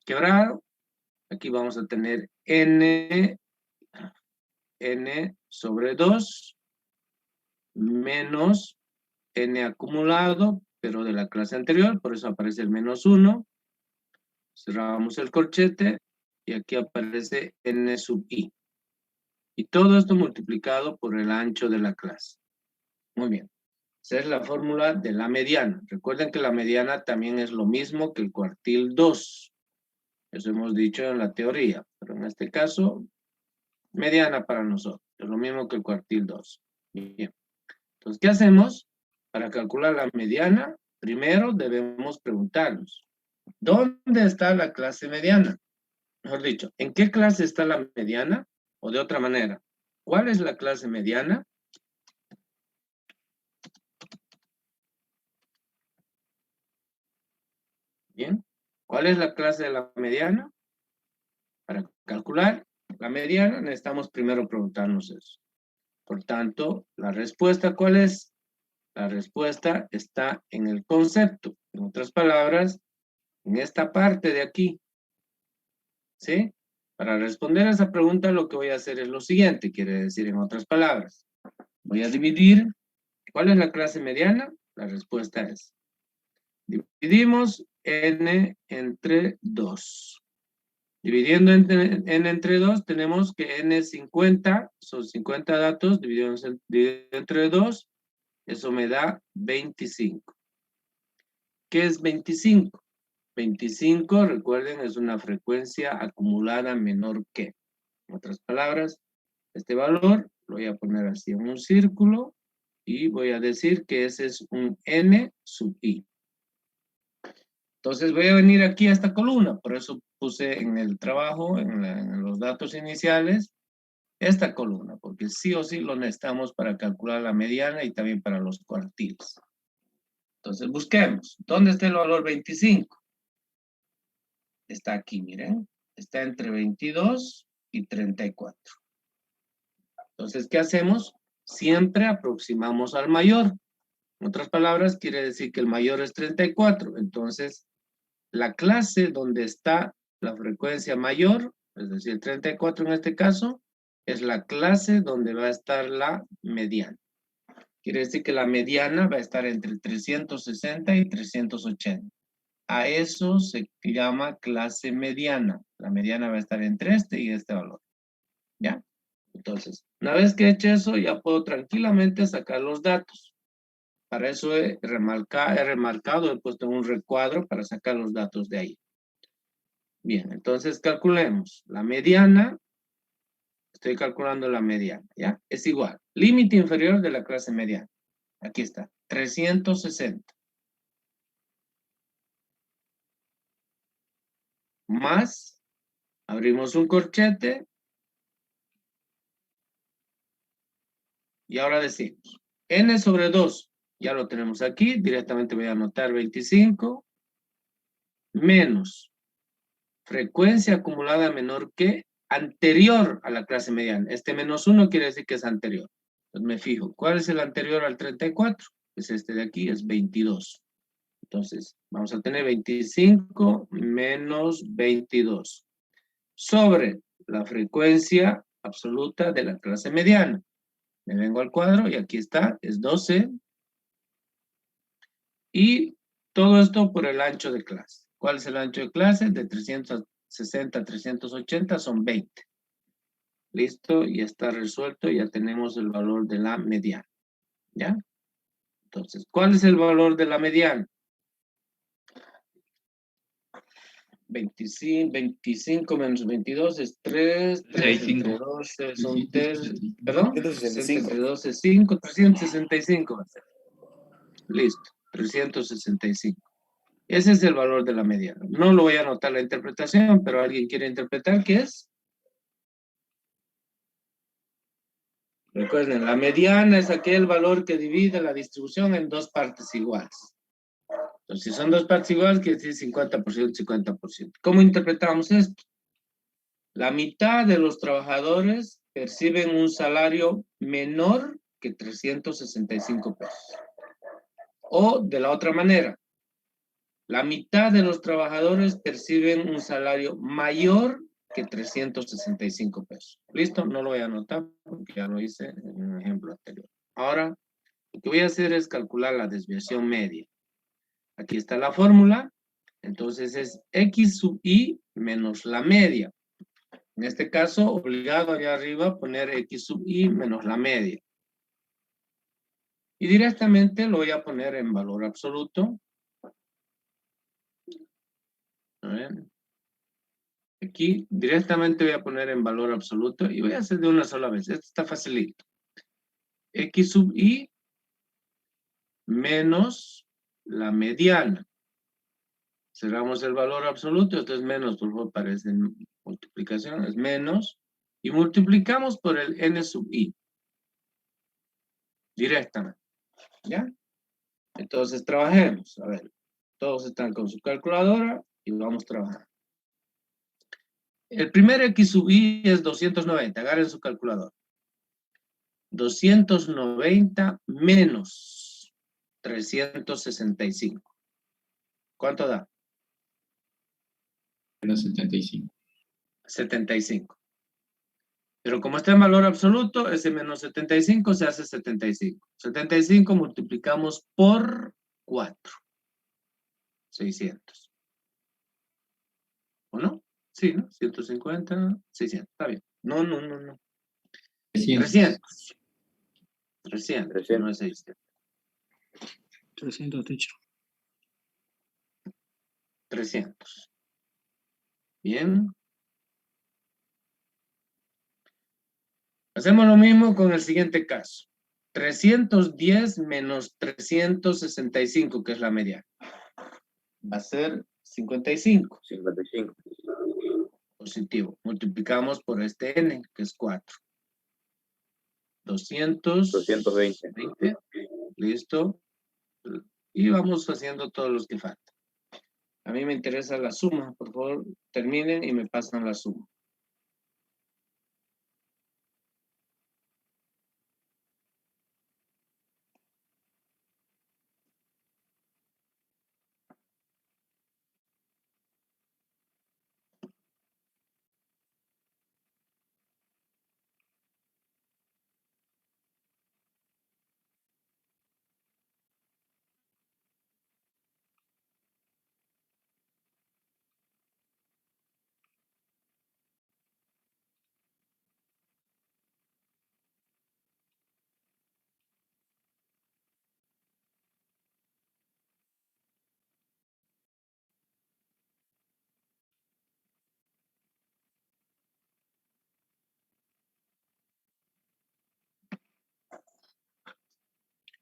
quebrada. Aquí vamos a tener n sobre 2 menos n acumulado, pero de la clase anterior, por eso aparece el menos 1. Cerramos el corchete y aquí aparece n sub i. Y todo esto multiplicado por el ancho de la clase. Muy bien. Esa es la fórmula de la mediana. Recuerden que la mediana también es lo mismo que el cuartil 2. Eso hemos dicho en la teoría, pero en este caso, mediana para nosotros. Es lo mismo que el cuartil 2. Bien. Entonces, ¿qué hacemos? Para calcular la mediana, primero debemos preguntarnos, ¿dónde está la clase mediana? Mejor dicho, ¿en qué clase está la mediana? O de otra manera, ¿cuál es la clase mediana? Bien. ¿Cuál es la clase de la mediana? Para calcular la mediana necesitamos primero preguntarnos eso. Por tanto, la respuesta, ¿cuál es? La respuesta está en el concepto. En otras palabras, en esta parte de aquí. ¿Sí? Para responder a esa pregunta, lo que voy a hacer es lo siguiente, quiere decir en otras palabras. Voy a dividir. ¿Cuál es la clase mediana? La respuesta es. Dividimos n entre 2. Dividiendo n entre 2, tenemos que n es 50, son 50 datos, dividido entre 2, eso me da 25. ¿Qué es 25? 25, recuerden, es una frecuencia acumulada menor que. En otras palabras, este valor lo voy a poner así en un círculo y voy a decir que ese es un n sub i. Entonces voy a venir aquí a esta columna, por eso puse en el trabajo, en los datos iniciales, esta columna, porque sí o sí lo necesitamos para calcular la mediana y también para los cuartiles. Entonces busquemos, ¿dónde está el valor 25? Está aquí, miren, está entre 22 y 34. Entonces, ¿qué hacemos? Siempre aproximamos al mayor. En otras palabras, quiere decir que el mayor es 34. Entonces, la clase donde está la frecuencia mayor, es decir, 34 en este caso, es la clase donde va a estar la mediana. Quiere decir que la mediana va a estar entre 360 y 380. A eso se llama clase mediana. La mediana va a estar entre este y este valor. ¿Ya? Entonces, una vez que he hecho eso, ya puedo tranquilamente sacar los datos. Para eso he remarcado, he puesto un recuadro para sacar los datos de ahí. Bien, entonces calculemos. La mediana, estoy calculando la mediana, ¿ya? Es igual. Límite inferior de la clase mediana. Aquí está, 360. Más, abrimos un corchete. Y ahora decimos, n sobre 2, ya lo tenemos aquí, directamente voy a anotar 25, menos frecuencia acumulada menor que anterior a la clase mediana. Este menos 1 quiere decir que es anterior. Entonces me fijo, ¿cuál es el anterior al 34? Es este de aquí, es 22. Entonces, vamos a tener 25 menos 22 sobre la frecuencia absoluta de la clase mediana. Me vengo al cuadro y aquí está, es 12. Y todo esto por el ancho de clase. ¿Cuál es el ancho de clase? De 360 a 380 son 20. Listo, ya está resuelto, ya tenemos el valor de la mediana. ¿Ya? Entonces, ¿cuál es el valor de la mediana? 25 menos 22 es 3, 3 entre 12 son 3, perdón, 60 entre 12 es 5, 365 va a ser. Listo, 365. Ese es el valor de la mediana. No lo voy a anotar la interpretación, pero ¿alguien quiere interpretar qué es? Recuerden, la mediana es aquel valor que divide la distribución en dos partes iguales. Entonces, si son dos partes iguales, quiere decir 50%, 50%. ¿Cómo interpretamos esto? La mitad de los trabajadores perciben un salario menor que 365 pesos. O, de la otra manera, la mitad de los trabajadores perciben un salario mayor que 365 pesos. ¿Listo? No lo voy a anotar porque ya lo hice en un ejemplo anterior. Ahora, lo que voy a hacer es calcular la desviación media. Aquí está la fórmula. Entonces es X sub I menos la media. En este caso, obligado allá arriba poner X sub I menos la media. Y directamente lo voy a poner en valor absoluto. A ver. Aquí directamente voy a poner en valor absoluto y voy a hacer de una sola vez. Esto está facilito. X sub I menos la mediana. Cerramos el valor absoluto, esto es menos, por favor, parece multiplicación, es menos. Y multiplicamos por el n sub I. Directamente. ¿Ya? Entonces trabajemos. A ver, todos están con su calculadora y vamos a trabajar. El primer X sub Y es 290. Agarren su calculador. 290 menos 365. ¿Cuánto da? Menos 75. 75. Pero como está en valor absoluto, ese menos 75 se hace 75. 75 multiplicamos por 4. 600. ¿O no? Sí, ¿no? 150, 600. Está bien. No. 300. 300, no es 600. 300, teacher. 300. Bien. Hacemos lo mismo con el siguiente caso. 310 menos 365, que es la mediana. Va a ser 55. 55. Positivo. Multiplicamos por este n, que es 4. 220. Listo. Y vamos haciendo todos los que faltan. A mí me interesa la suma. Por favor, terminen y me pasan la suma.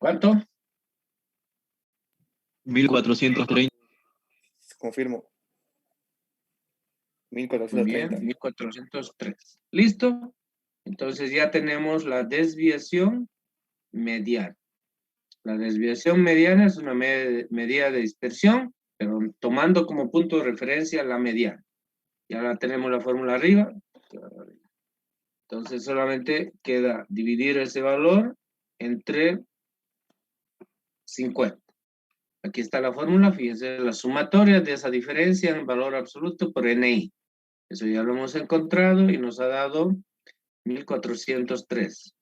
¿Cuánto? 1430. Confirmo. Muy 1430. bien, 1403. ¿Listo? Entonces ya tenemos la desviación mediana. La desviación mediana es una medida de dispersión, pero tomando como punto de referencia la mediana. Ya la tenemos la fórmula arriba. Entonces solamente queda dividir ese valor entre 50. Aquí está la fórmula, fíjense, la sumatoria de esa diferencia en valor absoluto por NI. Eso ya lo hemos encontrado y nos ha dado 1403.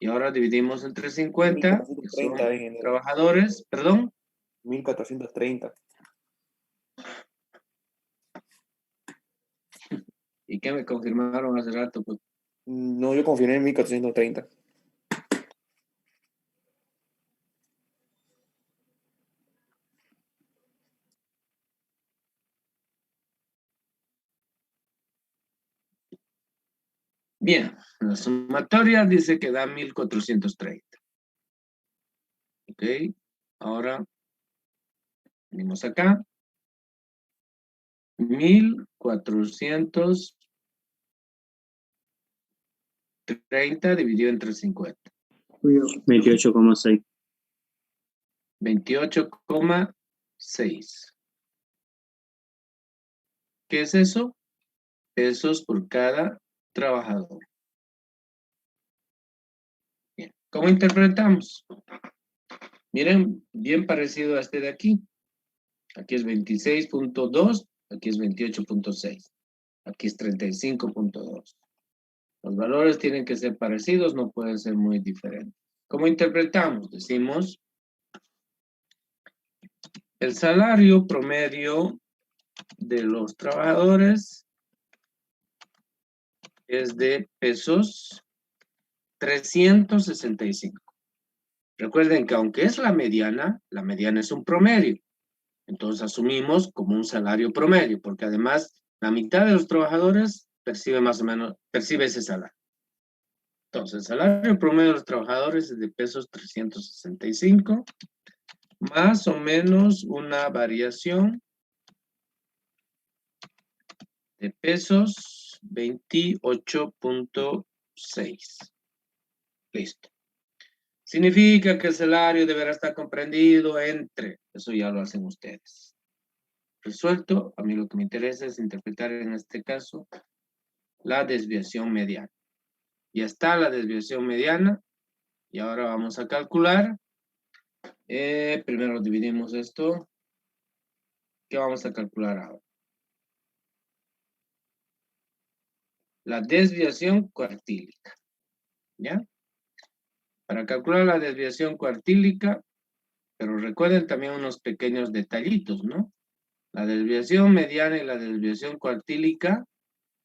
Y ahora dividimos entre 50, que son 1430, trabajadores, perdón. 1430. ¿Y qué me confirmaron hace rato? Pues, No, yo confirmé en 1430. bien, la sumatoria dice que da 1430. Ok, ahora venimos acá. 1430 dividido entre 50. 28,6. 28,6. ¿Qué es eso? Pesos por cada trabajador. Bien. ¿Cómo interpretamos? Miren, bien parecido a este de aquí. Aquí es 26.2, aquí es 28.6. Aquí es 35.2. Los valores tienen que ser parecidos, no pueden ser muy diferentes. ¿Cómo interpretamos? Decimos, el salario promedio de los trabajadores es de pesos 365. Recuerden que aunque es la mediana es un promedio. Entonces asumimos como un salario promedio, porque además la mitad de los trabajadores percibe más o menos, percibe ese salario. Entonces el salario promedio de los trabajadores es de pesos 365, más o menos una variación de pesos 28.6. Listo. Significa que el salario deberá estar comprendido entre, eso ya lo hacen ustedes, resuelto. A mí lo que me interesa es interpretar en este caso la desviación mediana. Ya está la desviación mediana. Y ahora vamos a calcular. Primero dividimos esto. ¿Qué vamos a calcular ahora? La desviación cuartílica. ¿Ya? Para calcular la desviación cuartílica, pero recuerden también unos pequeños detallitos, ¿no? La desviación mediana y la desviación cuartílica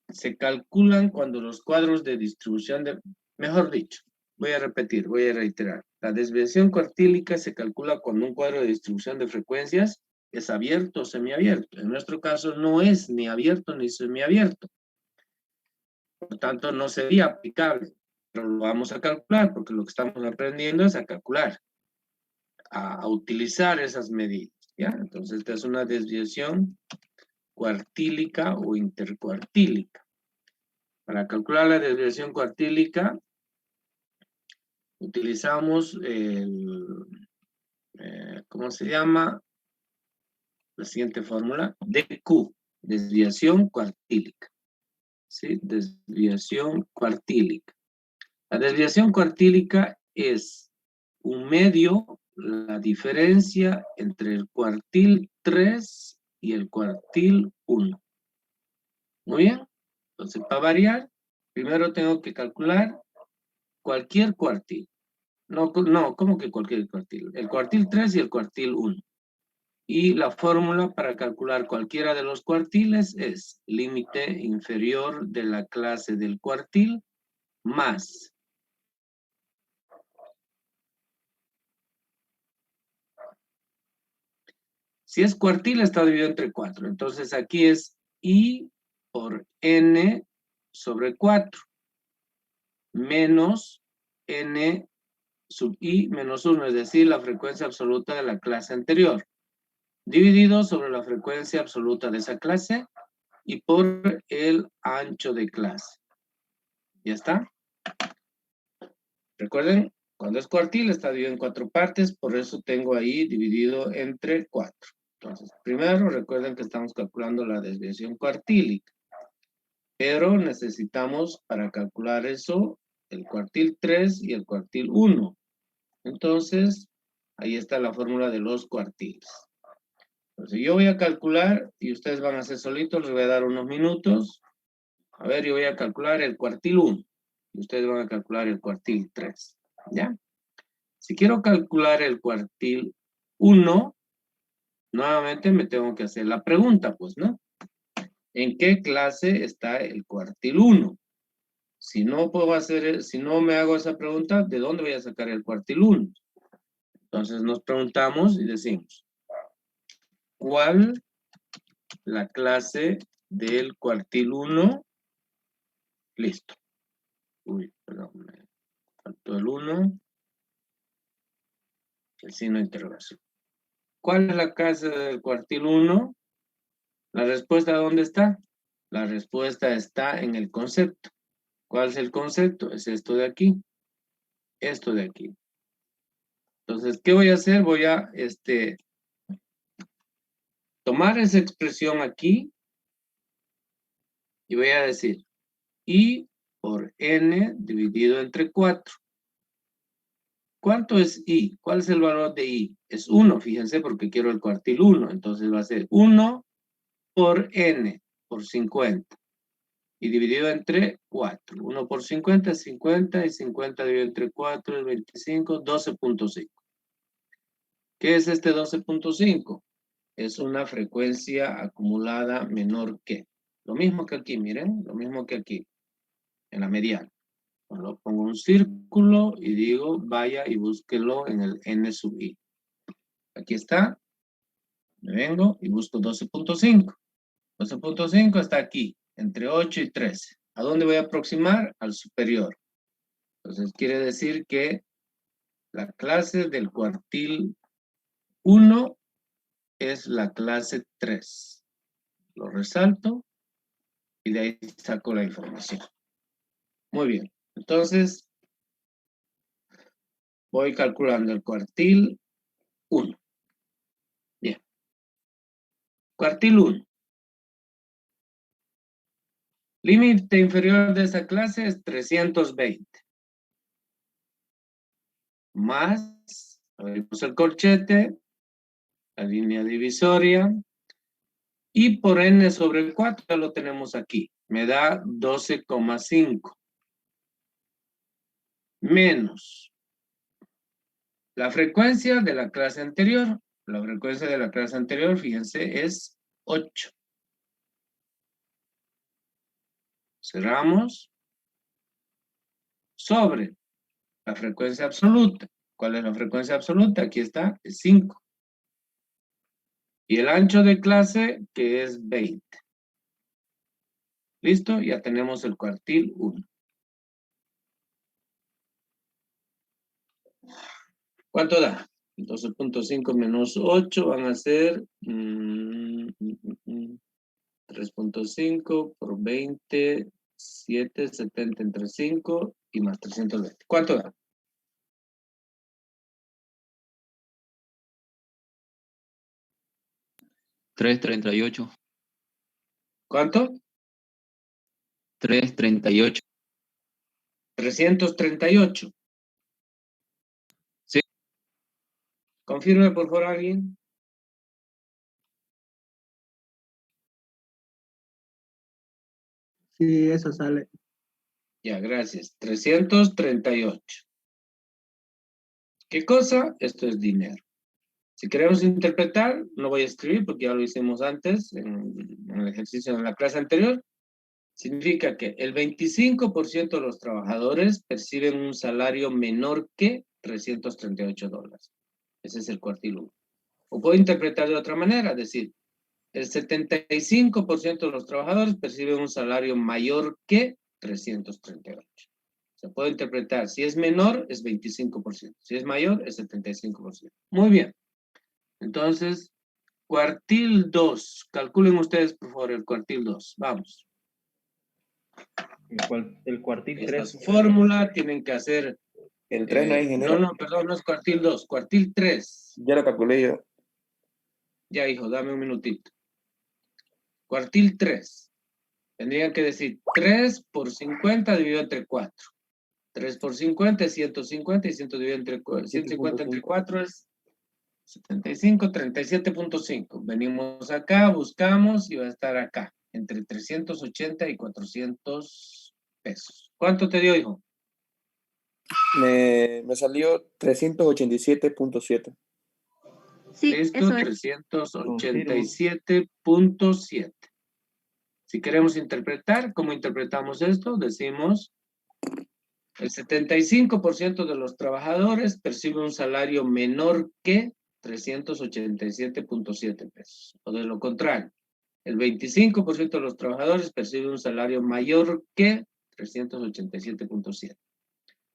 se calculan cuando los cuadros de distribución de... Mejor dicho, voy a repetir, voy a reiterar. La desviación cuartílica se calcula cuando un cuadro de distribución de frecuencias es abierto o semiabierto. En nuestro caso no es ni abierto ni semiabierto. Por tanto, no sería aplicable. Pero lo vamos a calcular porque lo que estamos aprendiendo es a calcular, a utilizar esas medidas. ¿Ya? Entonces, esta es una desviación cuartílica o intercuartílica. Para calcular la desviación cuartílica, utilizamos ¿cómo se llama? La siguiente fórmula, DQ, desviación cuartílica. ¿Sí? Desviación cuartílica. La desviación cuartílica es un medio, la diferencia entre el cuartil 3 y el cuartil 1. Muy bien. Entonces, para variar, primero tengo que calcular cualquier cuartil. No, ¿cómo que cualquier cuartil? El cuartil 3 y el cuartil 1. Y la fórmula para calcular cualquiera de los cuartiles es límite inferior de la clase del cuartil más si es cuartil está dividido entre 4. Entonces aquí es I por N sobre 4 menos N sub I menos 1, es decir, la frecuencia absoluta de la clase anterior, dividido sobre la frecuencia absoluta de esa clase y por el ancho de clase. ¿Ya está? Recuerden, cuando es cuartil está dividido en 4 partes, por eso tengo ahí dividido entre 4. Entonces, primero recuerden que estamos calculando la desviación cuartílica, pero necesitamos para calcular eso el cuartil 3 y el cuartil 1. Entonces, ahí está la fórmula de los cuartiles. Entonces, yo voy a calcular y ustedes van a hacer solitos, les voy a dar unos minutos. A ver, yo voy a calcular el cuartil 1 y ustedes van a calcular el cuartil 3. ¿Ya? Si quiero calcular el cuartil 1, nuevamente me tengo que hacer la pregunta, pues, ¿no? ¿En qué clase está el cuartil 1? Si no puedo hacer, si no me hago esa pregunta, ¿de dónde voy a sacar el cuartil 1? Entonces nos preguntamos y decimos, ¿cuál la clase del cuartil 1? Listo. Uy, perdón, me faltó el 1. El signo de interrogación. ¿Cuál es la clase del cuartil 1? ¿La respuesta dónde está? La respuesta está en el concepto. ¿Cuál es el concepto? Es esto de aquí. Esto de aquí. Entonces, ¿qué voy a hacer? Voy a tomar esa expresión aquí y voy a decir I por N dividido entre 4. ¿Cuánto es I? ¿Cuál es el valor de I? Es 1, fíjense, porque quiero el cuartil 1. Entonces va a ser 1 por N por 50. Y dividido entre 4. 1 por 50 es 50 y 50 dividido entre 4 es 25, 12.5. ¿Qué es este 12.5? Es una frecuencia acumulada menor que. Lo mismo que aquí, miren, lo mismo que aquí, en la mediana. Lo pongo un círculo y digo, vaya y búsquelo en el N sub I. Aquí está. Me vengo y busco 12.5. 12.5 está aquí, entre 8 y 13. ¿A dónde voy a aproximar? Al superior. Entonces quiere decir que la clase del cuartil 1 es la clase 3. Lo resalto y de ahí saco la información. Muy bien. Entonces, voy calculando el cuartil 1. Bien. Cuartil 1. Límite inferior de esa clase es 320. Más, abrimos el corchete, la línea divisoria, y por n sobre 4 ya lo tenemos aquí. Me da 12,5. Menos la frecuencia de la clase anterior. La frecuencia de la clase anterior, fíjense, es 8. Cerramos. Sobre la frecuencia absoluta. ¿Cuál es la frecuencia absoluta? Aquí está, es 5. Y el ancho de clase, que es 20. ¿Listo? Ya tenemos el cuartil 1. ¿Cuánto da? 12.5 menos 8 van a ser 3.5 por 20, 7, 70 entre 5 y más 320. ¿Cuánto da? $3.38. ¿Cuánto? 3.38. 338. Sí. Confirme, por favor, alguien. Sí, eso sale. Ya, gracias. 338. ¿Qué cosa? Esto es dinero. Si queremos interpretar, no voy a escribir porque ya lo hicimos antes en el ejercicio de la clase anterior. Significa que el 25% de los trabajadores perciben un salario menor que $338. Ese es el cuartil 1. O puedo interpretar de otra manera, decir, el 75% de los trabajadores perciben un salario mayor que 338. Se puede interpretar, si es menor, es 25%. Si es mayor, es 75%. Muy bien. Entonces, cuartil 2. Calculen ustedes, por favor, el cuartil 2. Vamos. El cuartil Esta 3. es su fórmula, tienen que hacer... El 3 no es, ingeniero. No, perdón, no es cuartil 2. Cuartil 3. Ya lo calculé yo. Ya, hijo, dame un minutito. Cuartil 3. Tendrían que decir 3 por 50 dividido entre 4. 3 por 50 es 150 y 100 dividido entre 4. 150 entre 4 es 75, 37.5. Venimos acá, buscamos y va a estar acá. Entre 380 y 400 pesos. ¿Cuánto te dio, hijo? Me salió 387.7. Sí, Listo, eso es. 387.7. Si queremos interpretar, ¿cómo interpretamos esto? Decimos, el 75% de los trabajadores percibe un salario menor que 387.7 pesos. O de lo contrario, el 25% de los trabajadores percibe un salario mayor que 387.7.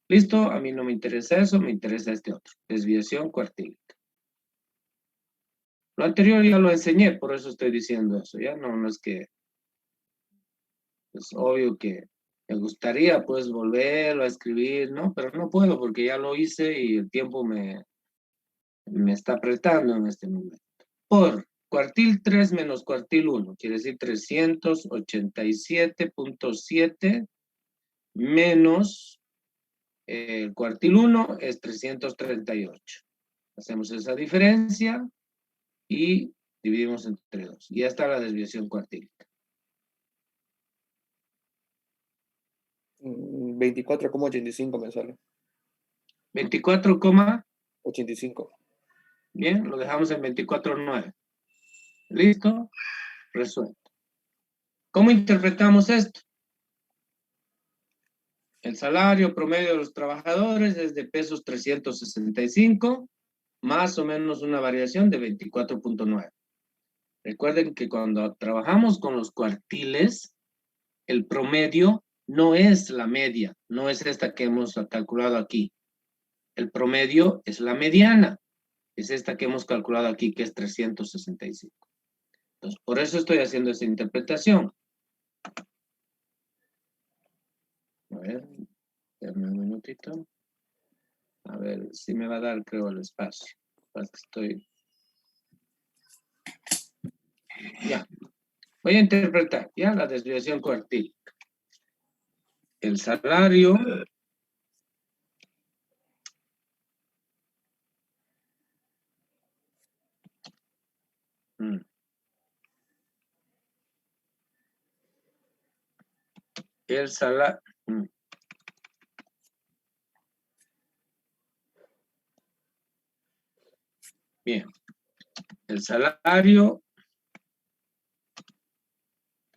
¿Listo? A mí no me interesa eso, me interesa este otro. Desviación cuartílica. Lo anterior ya lo enseñé, por eso estoy diciendo eso. Ya no es que... Es obvio que me gustaría pues volverlo a escribir, ¿no? Pero no puedo porque ya lo hice y el tiempo me está apretando en este momento. Por cuartil 3 menos cuartil 1, quiere decir 387.7 menos el cuartil 1 es 338. Hacemos esa diferencia y dividimos entre 2. Ya está la desviación cuartílica. 24,85 me sale. 24, 85. bien, lo dejamos en 24,9. ¿Listo? Resuelto. ¿Cómo interpretamos esto? El salario promedio de los trabajadores es de pesos 365, más o menos una variación de 24.9. Recuerden que cuando trabajamos con los cuartiles, el promedio no es la media, no es esta que hemos calculado aquí. El promedio es la mediana, es esta que hemos calculado aquí, que es 365. Entonces, por eso estoy haciendo esa interpretación. A ver, dame un minutito. A ver, si me va a dar, creo, el espacio. Estoy... Ya. Voy a interpretar ya la desviación cuartílica. El salario el salario bien, el salario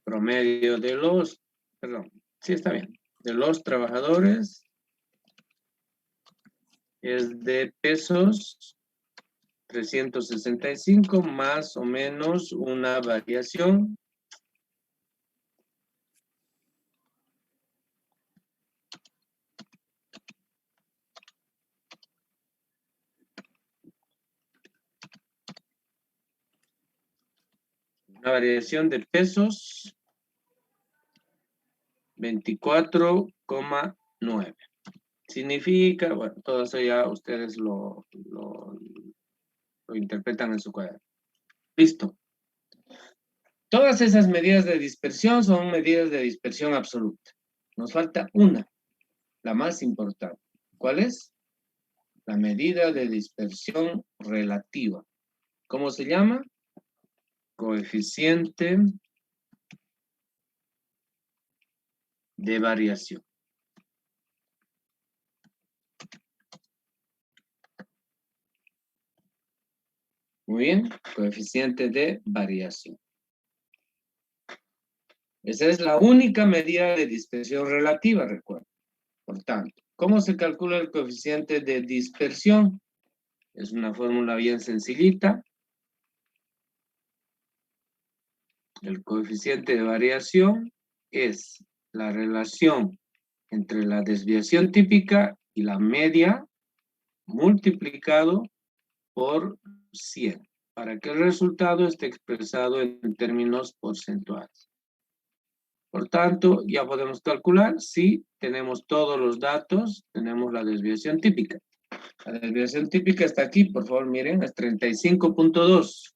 promedio de los, perdón, sí está bien, de los trabajadores es de pesos 365 más o menos una variación de pesos 24,9. Significa, bueno, todo eso ya ustedes lo interpretan en su cuaderno. Listo. Todas esas medidas de dispersión son medidas de dispersión absoluta. Nos falta una, la más importante. ¿Cuál es? La medida de dispersión relativa. ¿Cómo se llama? Coeficiente de variación. Muy bien, coeficiente de variación. Esa es la única medida de dispersión relativa, recuerda. Por tanto, ¿cómo se calcula el coeficiente de dispersión? Es una fórmula bien sencillita. El coeficiente de variación es la relación entre la desviación típica y la media multiplicado por 100, para que el resultado esté expresado en términos porcentuales. Por tanto, ya podemos calcular si tenemos todos los datos, tenemos la desviación típica. La desviación típica está aquí, por favor, miren, es 35,2.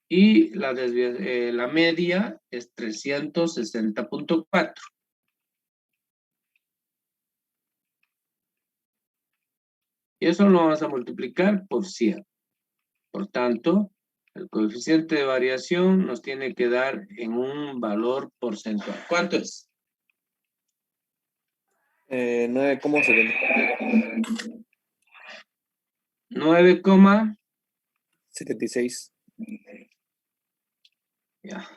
Y la media es 360,4. Y eso lo vamos a multiplicar por 100. Por tanto, el coeficiente de variación nos tiene que dar en un valor porcentual. ¿Cuánto es? 9,76. 9,76. Ya,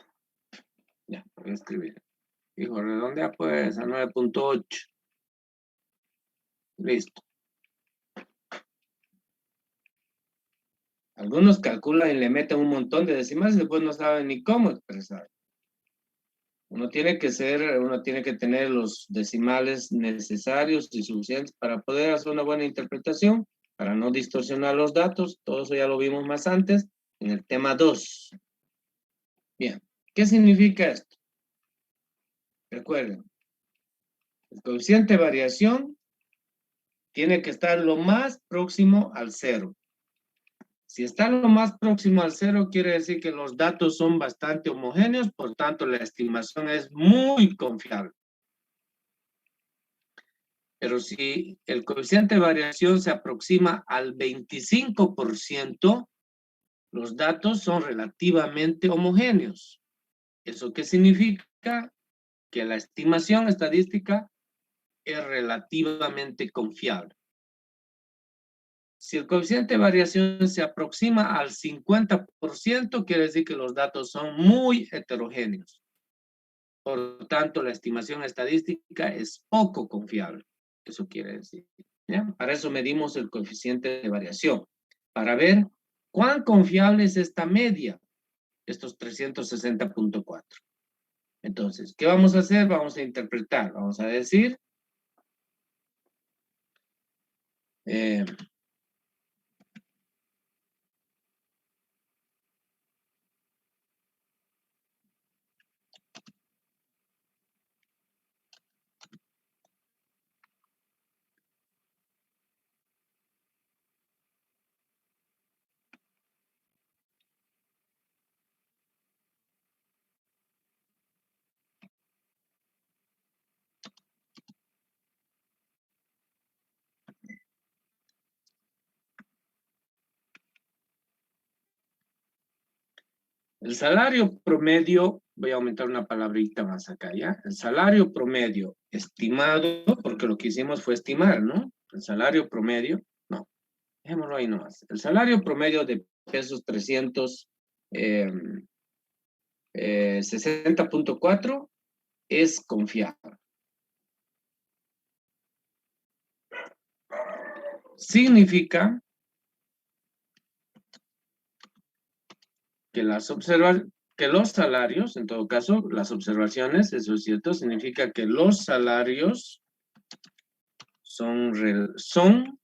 voy a escribir. Hijo, redondea pues a 9,8. Listo. Algunos calculan y le meten un montón de decimales y después no saben ni cómo expresar. Uno tiene que tener los decimales necesarios y suficientes para poder hacer una buena interpretación, para no distorsionar los datos. Todo eso ya lo vimos más antes en el tema 2. Bien, ¿qué significa esto? Recuerden, el coeficiente de variación tiene que estar lo más próximo al 0. Si está lo más próximo al 0, quiere decir que los datos son bastante homogéneos, por tanto la estimación es muy confiable. Pero si el coeficiente de variación se aproxima al 25%, los datos son relativamente homogéneos. ¿Eso qué significa? Que la estimación estadística es relativamente confiable. Si el coeficiente de variación se aproxima al 50%, quiere decir que los datos son muy heterogéneos. Por tanto, la estimación estadística es poco confiable. Eso quiere decir. ¿Ya? Para eso medimos el coeficiente de variación. Para ver cuán confiable es esta media, estos 360,4. Entonces, ¿qué vamos a hacer? Vamos a interpretar. Vamos a decir... El salario promedio, voy a aumentar una palabrita más acá, ¿ya? El salario promedio estimado, porque lo que hicimos fue estimar, ¿no? El salario promedio, no, dejémoslo ahí nomás. El salario promedio de pesos 360.4 es confiable. Significa que los salarios, en todo caso, las observaciones, eso es cierto, significa que los salarios son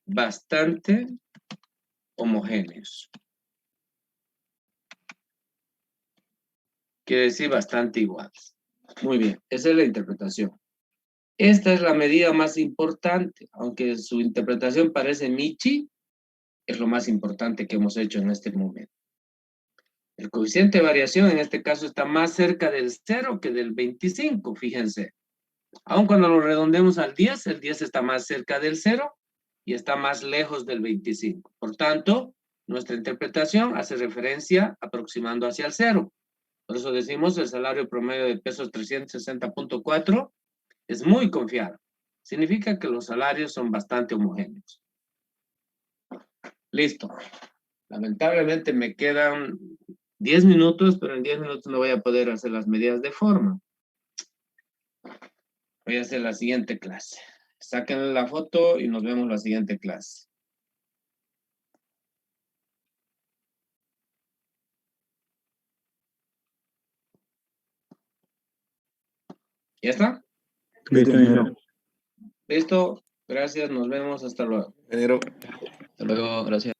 bastante homogéneos. Quiere decir bastante iguales. Muy bien, esa es la interpretación. Esta es la medida más importante, aunque su interpretación parece michi, es lo más importante que hemos hecho en este momento. El coeficiente de variación en este caso está más cerca del 0 que del 25, fíjense. Aun cuando lo redondemos al 10, el 10 está más cerca del 0 y está más lejos del 25. Por tanto, nuestra interpretación hace referencia aproximando hacia el 0. Por eso decimos el salario promedio de pesos 360.4 es muy confiable. Significa que los salarios son bastante homogéneos. Listo. Lamentablemente me quedan 10 minutos, pero en 10 minutos no voy a poder hacer las medidas de forma. Voy a hacer la siguiente clase. Sáquenle la foto y nos vemos la siguiente clase. ¿Ya está? Listo, ingeniero. Listo. Gracias. Nos vemos. Hasta luego. Ingeniero. Hasta luego, gracias.